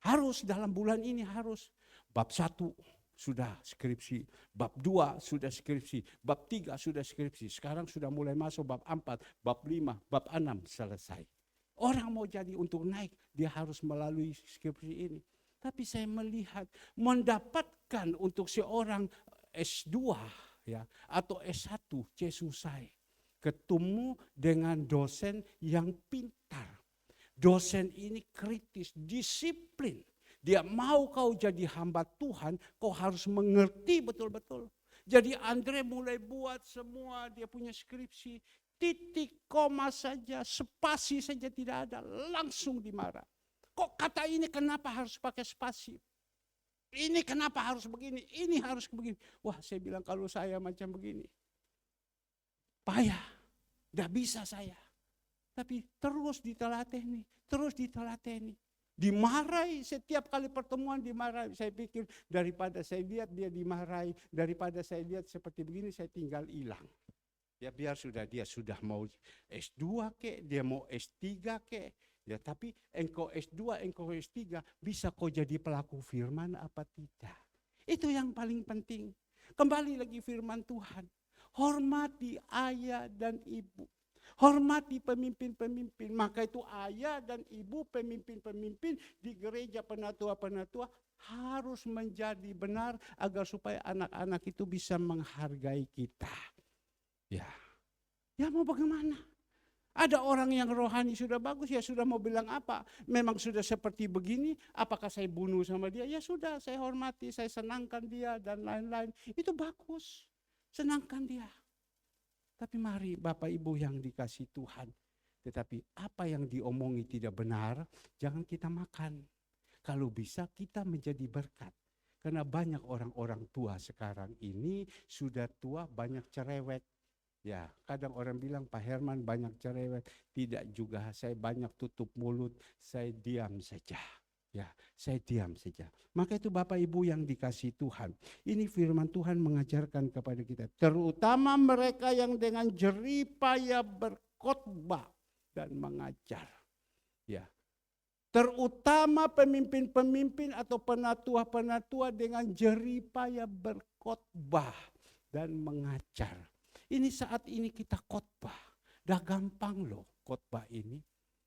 Harus dalam bulan ini harus. Bab 1 sudah skripsi. Bab 2 sudah skripsi. Bab 3 sudah skripsi. Sekarang sudah mulai masuk bab 4, bab 5, bab 6 selesai. Orang mau jadi untuk naik, dia harus melalui skripsi ini. Tapi saya melihat mendapatkan untuk seorang S2 ya atau S1 susah. Ketemu dengan dosen yang pintar. Dosen ini kritis, disiplin. Dia mau kau jadi hamba Tuhan, kau harus mengerti betul-betul. Jadi Andre mulai buat semua, dia punya skripsi. Titik, koma saja, spasi saja tidak ada, langsung dimarah. Kok kata ini kenapa harus pakai spasi? Ini kenapa harus begini? Ini harus begini. Wah, saya bilang kalau saya macam begini, payah, tidak bisa saya. Tapi terus ditelateni, dimarahi setiap kali pertemuan dimarahi. Saya pikir daripada saya lihat dia dimarahi, daripada saya lihat seperti begini saya tinggal hilang. Ya biar sudah dia sudah mau S2 ke, dia mau S3 ke. Ya tapi engkau S2, engkau S3 bisa kau jadi pelaku firman apa tidak? Itu yang paling penting. Kembali lagi firman Tuhan. Hormati ayah dan ibu. Hormati pemimpin-pemimpin. Maka itu ayah dan ibu, pemimpin-pemimpin di gereja, penatua-penatua harus menjadi benar agar supaya anak-anak itu bisa menghargai kita. Ya mau bagaimana? Ada orang yang rohani sudah bagus, ya sudah mau bilang apa? Memang sudah seperti begini, apakah saya bunuh sama dia? Ya sudah, saya hormati, saya senangkan dia dan lain-lain. Itu bagus, senangkan dia. Tapi mari Bapak Ibu yang dikasih Tuhan, tetapi apa yang diomongi tidak benar, jangan kita makan. Kalau bisa kita menjadi berkat. Karena banyak orang-orang tua sekarang ini sudah tua, banyak cerewet. Ya, kadang orang bilang Pak Herman banyak cerewet. Tidak juga, saya banyak tutup mulut, saya diam saja. Ya, saya diam saja. Maka itu Bapak Ibu yang dikasih Tuhan. Ini firman Tuhan mengajarkan kepada kita. Terutama mereka yang dengan jerih payah berkhotbah dan mengajar. Ya. Terutama pemimpin-pemimpin atau penatua-penatua dengan jerih payah berkhotbah dan mengajar. Ini saat ini kita khotbah. Dah gampang loh khotbah ini.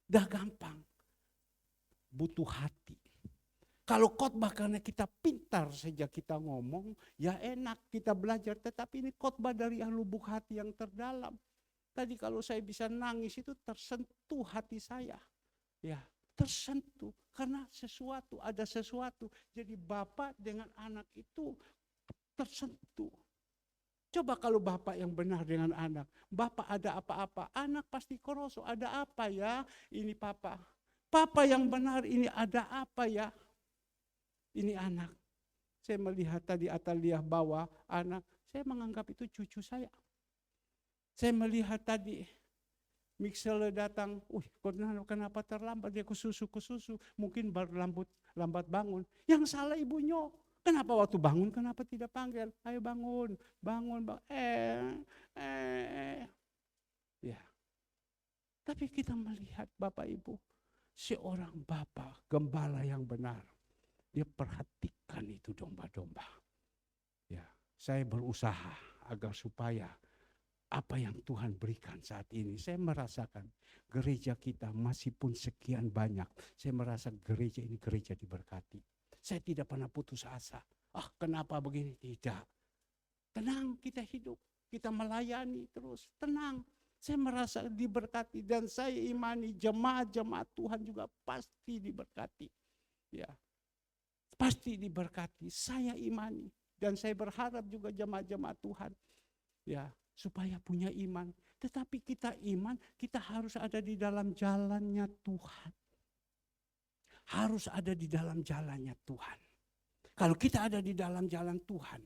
Dah gampang. Butuh hati. Kalau khotbah karena kita pintar saja kita ngomong, ya enak kita belajar. Tetapi ini khotbah dari lubuk hati yang terdalam. Tadi kalau saya bisa nangis itu tersentuh hati saya. Ya, tersentuh karena ada sesuatu. Jadi bapak dengan anak itu tersentuh. Coba kalau bapak yang benar dengan anak, bapak ada apa-apa, anak pasti kroso, ada apa ya ini papa. Papa yang benar ini ada apa ya? Ini anak. Saya melihat tadi Atalia bawa anak, saya menganggap itu cucu saya. Saya melihat tadi Mixel datang, kenapa terlambat? Dia ke susu, mungkin baru lambat bangun. Yang salah ibunya. Kenapa waktu bangun, kenapa tidak panggil? Ayo bangun. Ya. Tapi kita melihat Bapak Ibu, seorang bapak, gembala yang benar, dia perhatikan itu domba-domba. Ya, saya berusaha agar supaya apa yang Tuhan berikan saat ini, saya merasakan gereja kita masih pun sekian banyak. Saya merasa gereja ini gereja diberkati. Saya tidak pernah putus asa. Kenapa begini? Tidak. Tenang, kita hidup, kita melayani terus, tenang. Saya merasa diberkati dan saya imani jemaat-jemaat Tuhan juga pasti diberkati. Ya, pasti diberkati. Saya imani dan saya berharap juga jemaat-jemaat Tuhan, ya, supaya punya iman. Tetapi kita iman, kita harus ada di dalam jalannya Tuhan. Harus ada di dalam jalannya Tuhan. Kalau kita ada di dalam jalan Tuhan,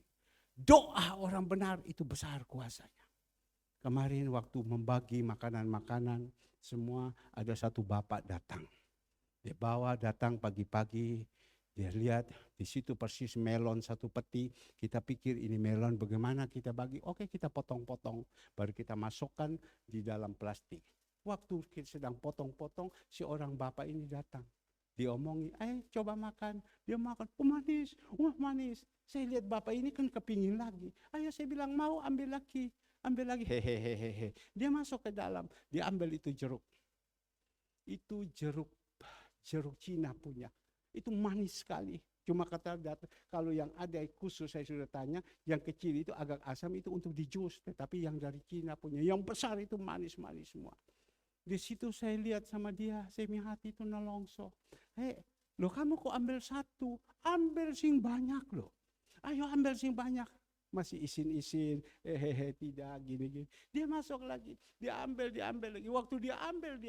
doa orang benar itu besar kuasanya. Kemarin waktu membagi makanan-makanan, semua ada satu bapak datang. Dia datang pagi-pagi, dia lihat di situ persis melon satu peti. Kita pikir ini melon bagaimana kita bagi. Oke, kita potong-potong, baru kita masukkan di dalam plastik. Waktu kita sedang potong-potong, si orang bapak ini datang. Diomongi, coba makan. Dia makan, manis, manis. Saya lihat bapak ini kan kepingin lagi. Ayo saya bilang mau ambil lagi, hehehe. Dia masuk ke dalam, dia ambil itu jeruk. Itu jeruk Cina punya. Itu manis sekali. Cuma kata kalau yang ada khusus saya sudah tanya, yang kecil itu agak asam itu untuk di jus, tetapi yang dari Cina punya, yang besar itu manis-manis semua. Di situ saya lihat sama dia, saya punya hati itu nolongso. Loh kamu kok ambil satu? Ambil sing banyak loh. Ayo ambil sing banyak. Masih isin-isin, tidak gini-gini. Dia masuk lagi, dia ambil lagi. Waktu dia ambil,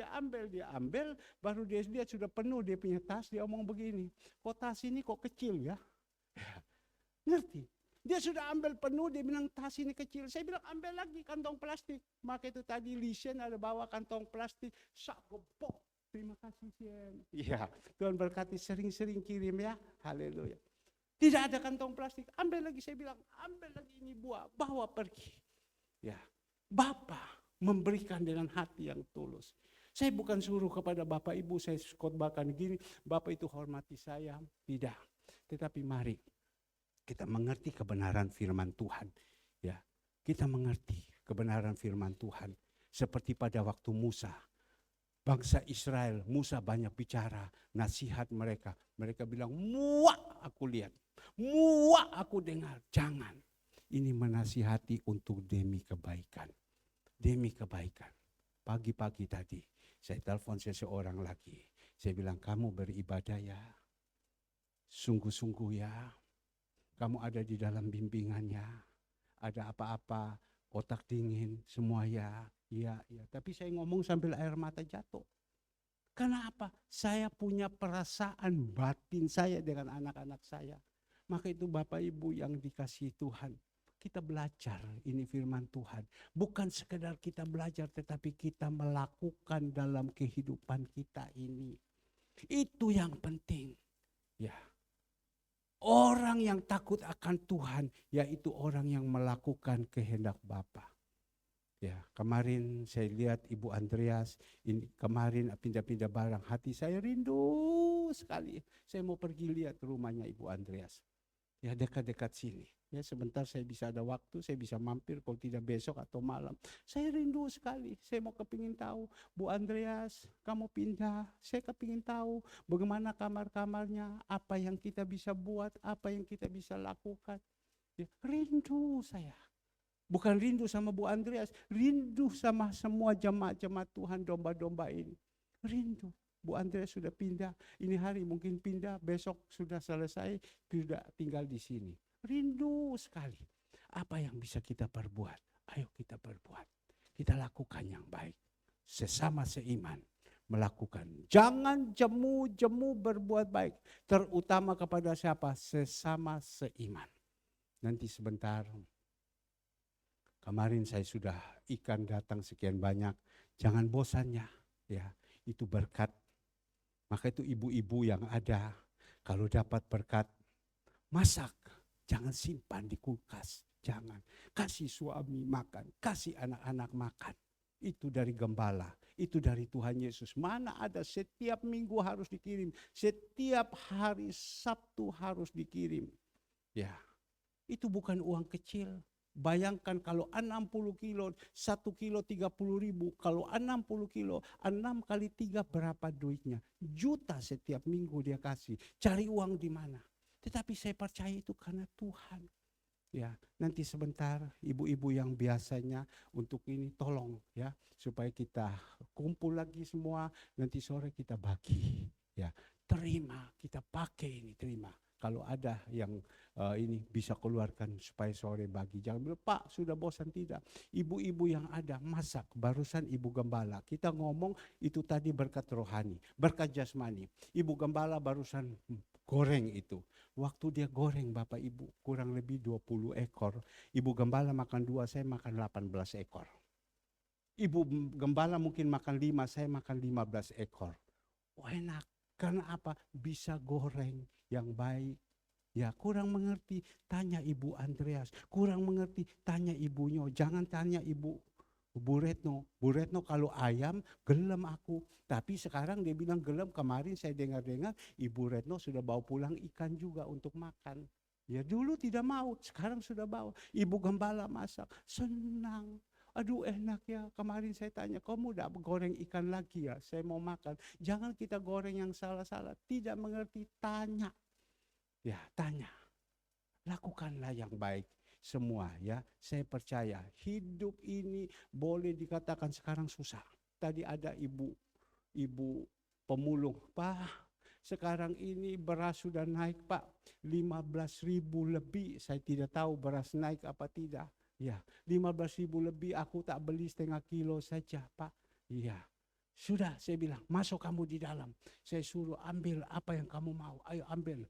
baru dia lihat sudah penuh dia punya tas, dia omong begini, kok tas ini kok kecil ya? Ngerti? Dia sudah ambil penuh, dia bilang tas ini kecil. Saya bilang ambil lagi kantong plastik. Maka itu tadi Lisen ada bawa kantong plastik, sak gepok. Terima kasih Sien. Iya, Tuhan berkati sering-sering kirim ya. Haleluya. Tidak ada kantong plastik, ambil lagi, saya bilang, ambil lagi ini buah, bawa pergi. Ya, Bapa memberikan dengan hati yang tulus. Saya bukan suruh kepada Bapak Ibu, saya khotbahkan gini, Bapak itu hormati saya, tidak. Tetapi mari, Kita mengerti kebenaran firman Tuhan. Ya, kita mengerti kebenaran firman Tuhan. Seperti pada waktu Musa, bangsa Israel, Musa banyak bicara, nasihat mereka. Mereka bilang, muak aku lihat, muak aku dengar. Jangan, ini menasihati untuk demi kebaikan. Demi kebaikan. Pagi-pagi tadi, saya telepon seseorang lagi. Saya bilang, kamu beribadah ya, sungguh-sungguh ya. Kamu ada di dalam bimbingannya, ada apa-apa, otak dingin, semua ya. Iya. Tapi saya ngomong sambil air mata jatuh. Karena apa? Saya punya perasaan batin saya dengan anak-anak saya. Maka itu Bapak Ibu yang dikasihi Tuhan. Kita belajar, ini firman Tuhan. Bukan sekedar kita belajar, tetapi kita melakukan dalam kehidupan kita ini. Itu yang penting. Ya. Orang yang takut akan Tuhan, yaitu orang yang melakukan kehendak Bapa. Ya, kemarin saya lihat Ibu Andreas, ini kemarin pindah-pindah barang, hati saya rindu sekali. Saya mau pergi lihat rumahnya Ibu Andreas. Ya, dekat-dekat sini. Ya, sebentar saya bisa ada waktu, saya bisa mampir, kalau tidak besok atau malam. Saya rindu sekali, saya mau kepingin tahu, Bu Andreas, kamu pindah, saya kepingin tahu bagaimana kamar-kamarnya, apa yang kita bisa buat, apa yang kita bisa lakukan. Ya, rindu saya. Bukan rindu sama Bu Andreas, rindu sama semua jemaat-jemaat Tuhan, domba-domba ini. Rindu. Bu Andreas sudah pindah, ini hari mungkin pindah, besok sudah selesai, tidak tinggal di sini. Rindu sekali. Apa yang bisa kita perbuat? Ayo kita perbuat. Kita lakukan yang baik. Sesama seiman melakukan. Jangan jemu-jemu berbuat baik. Terutama kepada siapa? Sesama seiman. Nanti sebentar. Kemarin saya sudah ikan datang sekian banyak. Jangan bosannya. Ya, itu berkat. Maka itu ibu-ibu yang ada, kalau dapat berkat, masak. Jangan simpan di kulkas. Jangan. Kasih suami makan. Kasih anak-anak makan. Itu dari gembala. Itu dari Tuhan Yesus. Mana ada setiap minggu harus dikirim. Setiap hari Sabtu harus dikirim. Ya, itu bukan uang kecil. Bayangkan kalau 60 kilo, 1 kilo 30.000. Kalau 60 kilo, 6 kali 3 berapa duitnya? Juta setiap minggu dia kasih. Cari uang di mana? Tetapi saya percaya itu karena Tuhan. Ya, nanti sebentar ibu-ibu yang biasanya untuk ini tolong ya, supaya kita kumpul lagi semua, nanti sore kita bagi. Ya, terima, kita pakai ini, terima. Kalau ada yang ini bisa keluarkan supaya sore bagi. Jangan bilang, Pak sudah bosan, tidak. Ibu-ibu yang ada masak, barusan Ibu Gembala. Kita ngomong itu tadi berkat rohani, berkat jasmani. Ibu Gembala barusan goreng itu. Waktu dia goreng Bapak Ibu kurang lebih 20 ekor. Ibu Gembala makan 2, saya makan 18 ekor. Ibu Gembala mungkin makan 5, saya makan 15 ekor. Oh, enak. Karena apa? Bisa goreng yang baik. Ya, kurang mengerti, tanya Ibu Andreas. Kurang mengerti, tanya ibunya. Jangan tanya Ibu Bu Retno. Bu Retno kalau ayam, gelem aku. Tapi sekarang dia bilang gelem. Kemarin saya dengar-dengar Ibu Retno sudah bawa pulang ikan juga untuk makan. Ya dulu tidak mau, sekarang sudah bawa. Ibu Gembala masak, senang. Aduh enak ya, kemarin saya tanya, kamu udah goreng ikan lagi ya? Saya mau makan. Jangan kita goreng yang salah-salah, tidak mengerti, tanya. Ya tanya, lakukanlah yang baik semua ya. Saya percaya hidup ini boleh dikatakan sekarang susah. Tadi ada ibu pemulung, Pak sekarang ini beras sudah naik Pak, 15.000 lebih. Saya tidak tahu beras naik apa tidak. Ya, 15.000 lebih, aku tak beli setengah kilo saja Pak. Iya, sudah saya bilang, masuk kamu di dalam. Saya suruh ambil apa yang kamu mau. Ayo ambil.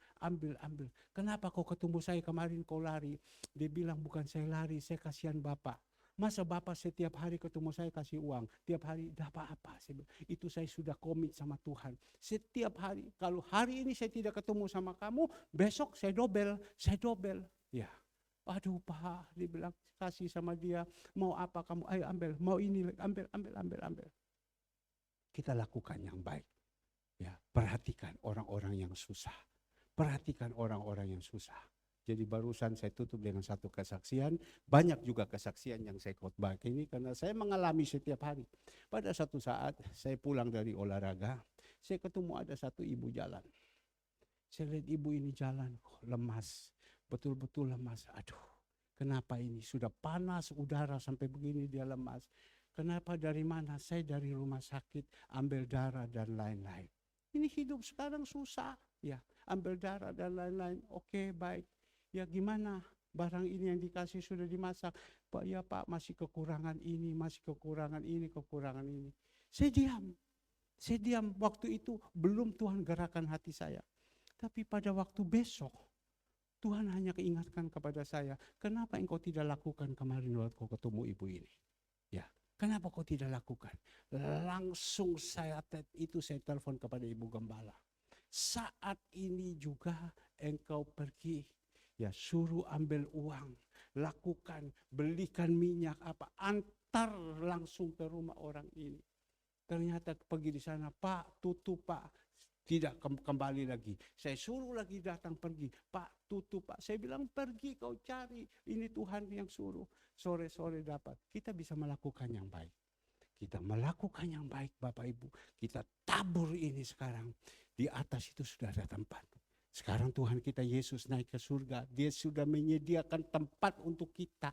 Kenapa kau ketemu saya kemarin kau lari? Dia bilang bukan saya lari, saya kasihan Bapak. Masa Bapak setiap hari ketemu saya kasih uang? Tiap hari dah apa-apa. Itu saya sudah komit sama Tuhan. Setiap hari, kalau hari ini saya tidak ketemu sama kamu, besok saya dobel. Ya. Aduh Pak, dia bilang kasih sama dia, mau apa kamu, ayo ambil, mau ini, ambil. Kita lakukan yang baik. Ya, perhatikan orang-orang yang susah. Perhatikan orang-orang yang susah. Jadi barusan saya tutup dengan satu kesaksian. Banyak juga kesaksian yang saya khotbah ini karena saya mengalami setiap hari. Pada satu saat saya pulang dari olahraga, saya ketemu ada satu ibu jalan. Saya lihat ibu ini jalan, lemas, betul-betul lemas. Aduh, kenapa ini? Sudah panas udara sampai begini dia lemas. Kenapa, dari mana? Saya dari rumah sakit, ambil darah dan lain-lain. Ini hidup sekarang susah, ya. Ambil darah dan lain-lain. Oke, baik. Ya gimana? Barang ini yang dikasih sudah dimasak. Pak, ya Pak, masih kekurangan ini, masih kekurangan ini, kekurangan ini. Saya diam. Saya diam. Waktu itu belum Tuhan gerakan hati saya. Tapi pada waktu besok, Tuhan hanya ingatkan kepada saya, kenapa engkau tidak lakukan kemarin waktu kau ketemu ibu ini? Ya, kenapa kau tidak lakukan? Langsung saya telepon kepada ibu gembala. Saat ini juga engkau pergi, ya suruh ambil uang, lakukan, belikan minyak apa, antar langsung ke rumah orang ini. Ternyata pergi di sana, Pak, tutup Pak. Tidak kembali lagi. Saya suruh lagi datang pergi. Pak, tutup Pak. Saya bilang pergi kau cari. Ini Tuhan yang suruh. Sore-sore dapat. Kita bisa melakukan yang baik. Kita melakukan yang baik Bapak Ibu. Kita tabur ini sekarang. Di atas itu sudah ada tempat. Sekarang Tuhan kita Yesus naik ke surga. Dia sudah menyediakan tempat untuk kita.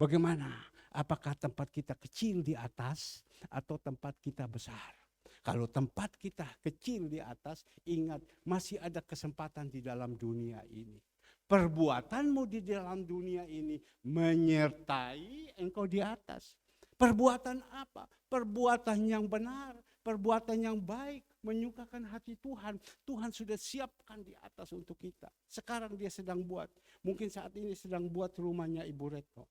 Bagaimana? Apakah tempat kita kecil di atas atau tempat kita besar? Kalau tempat kita kecil di atas, ingat masih ada kesempatan di dalam dunia ini. Perbuatanmu di dalam dunia ini menyertai engkau di atas. Perbuatan apa? Perbuatan yang benar, perbuatan yang baik, menyukakan hati Tuhan. Tuhan sudah siapkan di atas untuk kita. Sekarang dia sedang buat, mungkin saat ini sedang buat rumahnya Ibu Retno.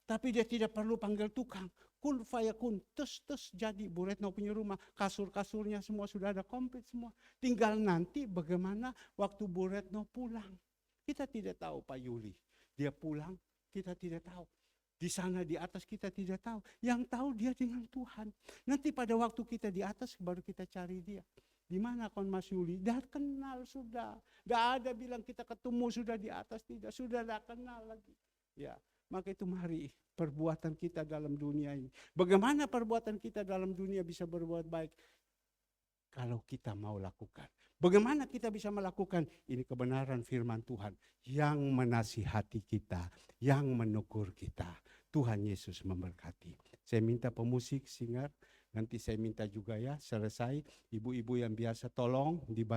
Tapi dia tidak perlu panggil tukang. Kun fayakun, tes jadi. Bu Retno punya rumah, kasur-kasurnya semua sudah ada komplit semua. Tinggal nanti bagaimana waktu Bu Retno pulang. Kita tidak tahu Pak Yuli. Dia pulang, kita tidak tahu. Di sana di atas kita tidak tahu. Yang tahu dia dengan Tuhan. Nanti pada waktu kita di atas baru kita cari dia. Di mana kon Mas Yuli? Dah kenal sudah. Dah ada bilang kita ketemu sudah di atas, tidak. Sudah dah kenal lagi. Ya. Maka itu mari perbuatan kita dalam dunia ini. Bagaimana perbuatan kita dalam dunia bisa berbuat baik? Kalau kita mau lakukan. Bagaimana kita bisa melakukan? Ini kebenaran firman Tuhan yang menasihati kita, yang menegur kita. Tuhan Yesus memberkati. Saya minta pemusik, singer, nanti saya minta juga ya selesai. Ibu-ibu yang biasa tolong dibantu.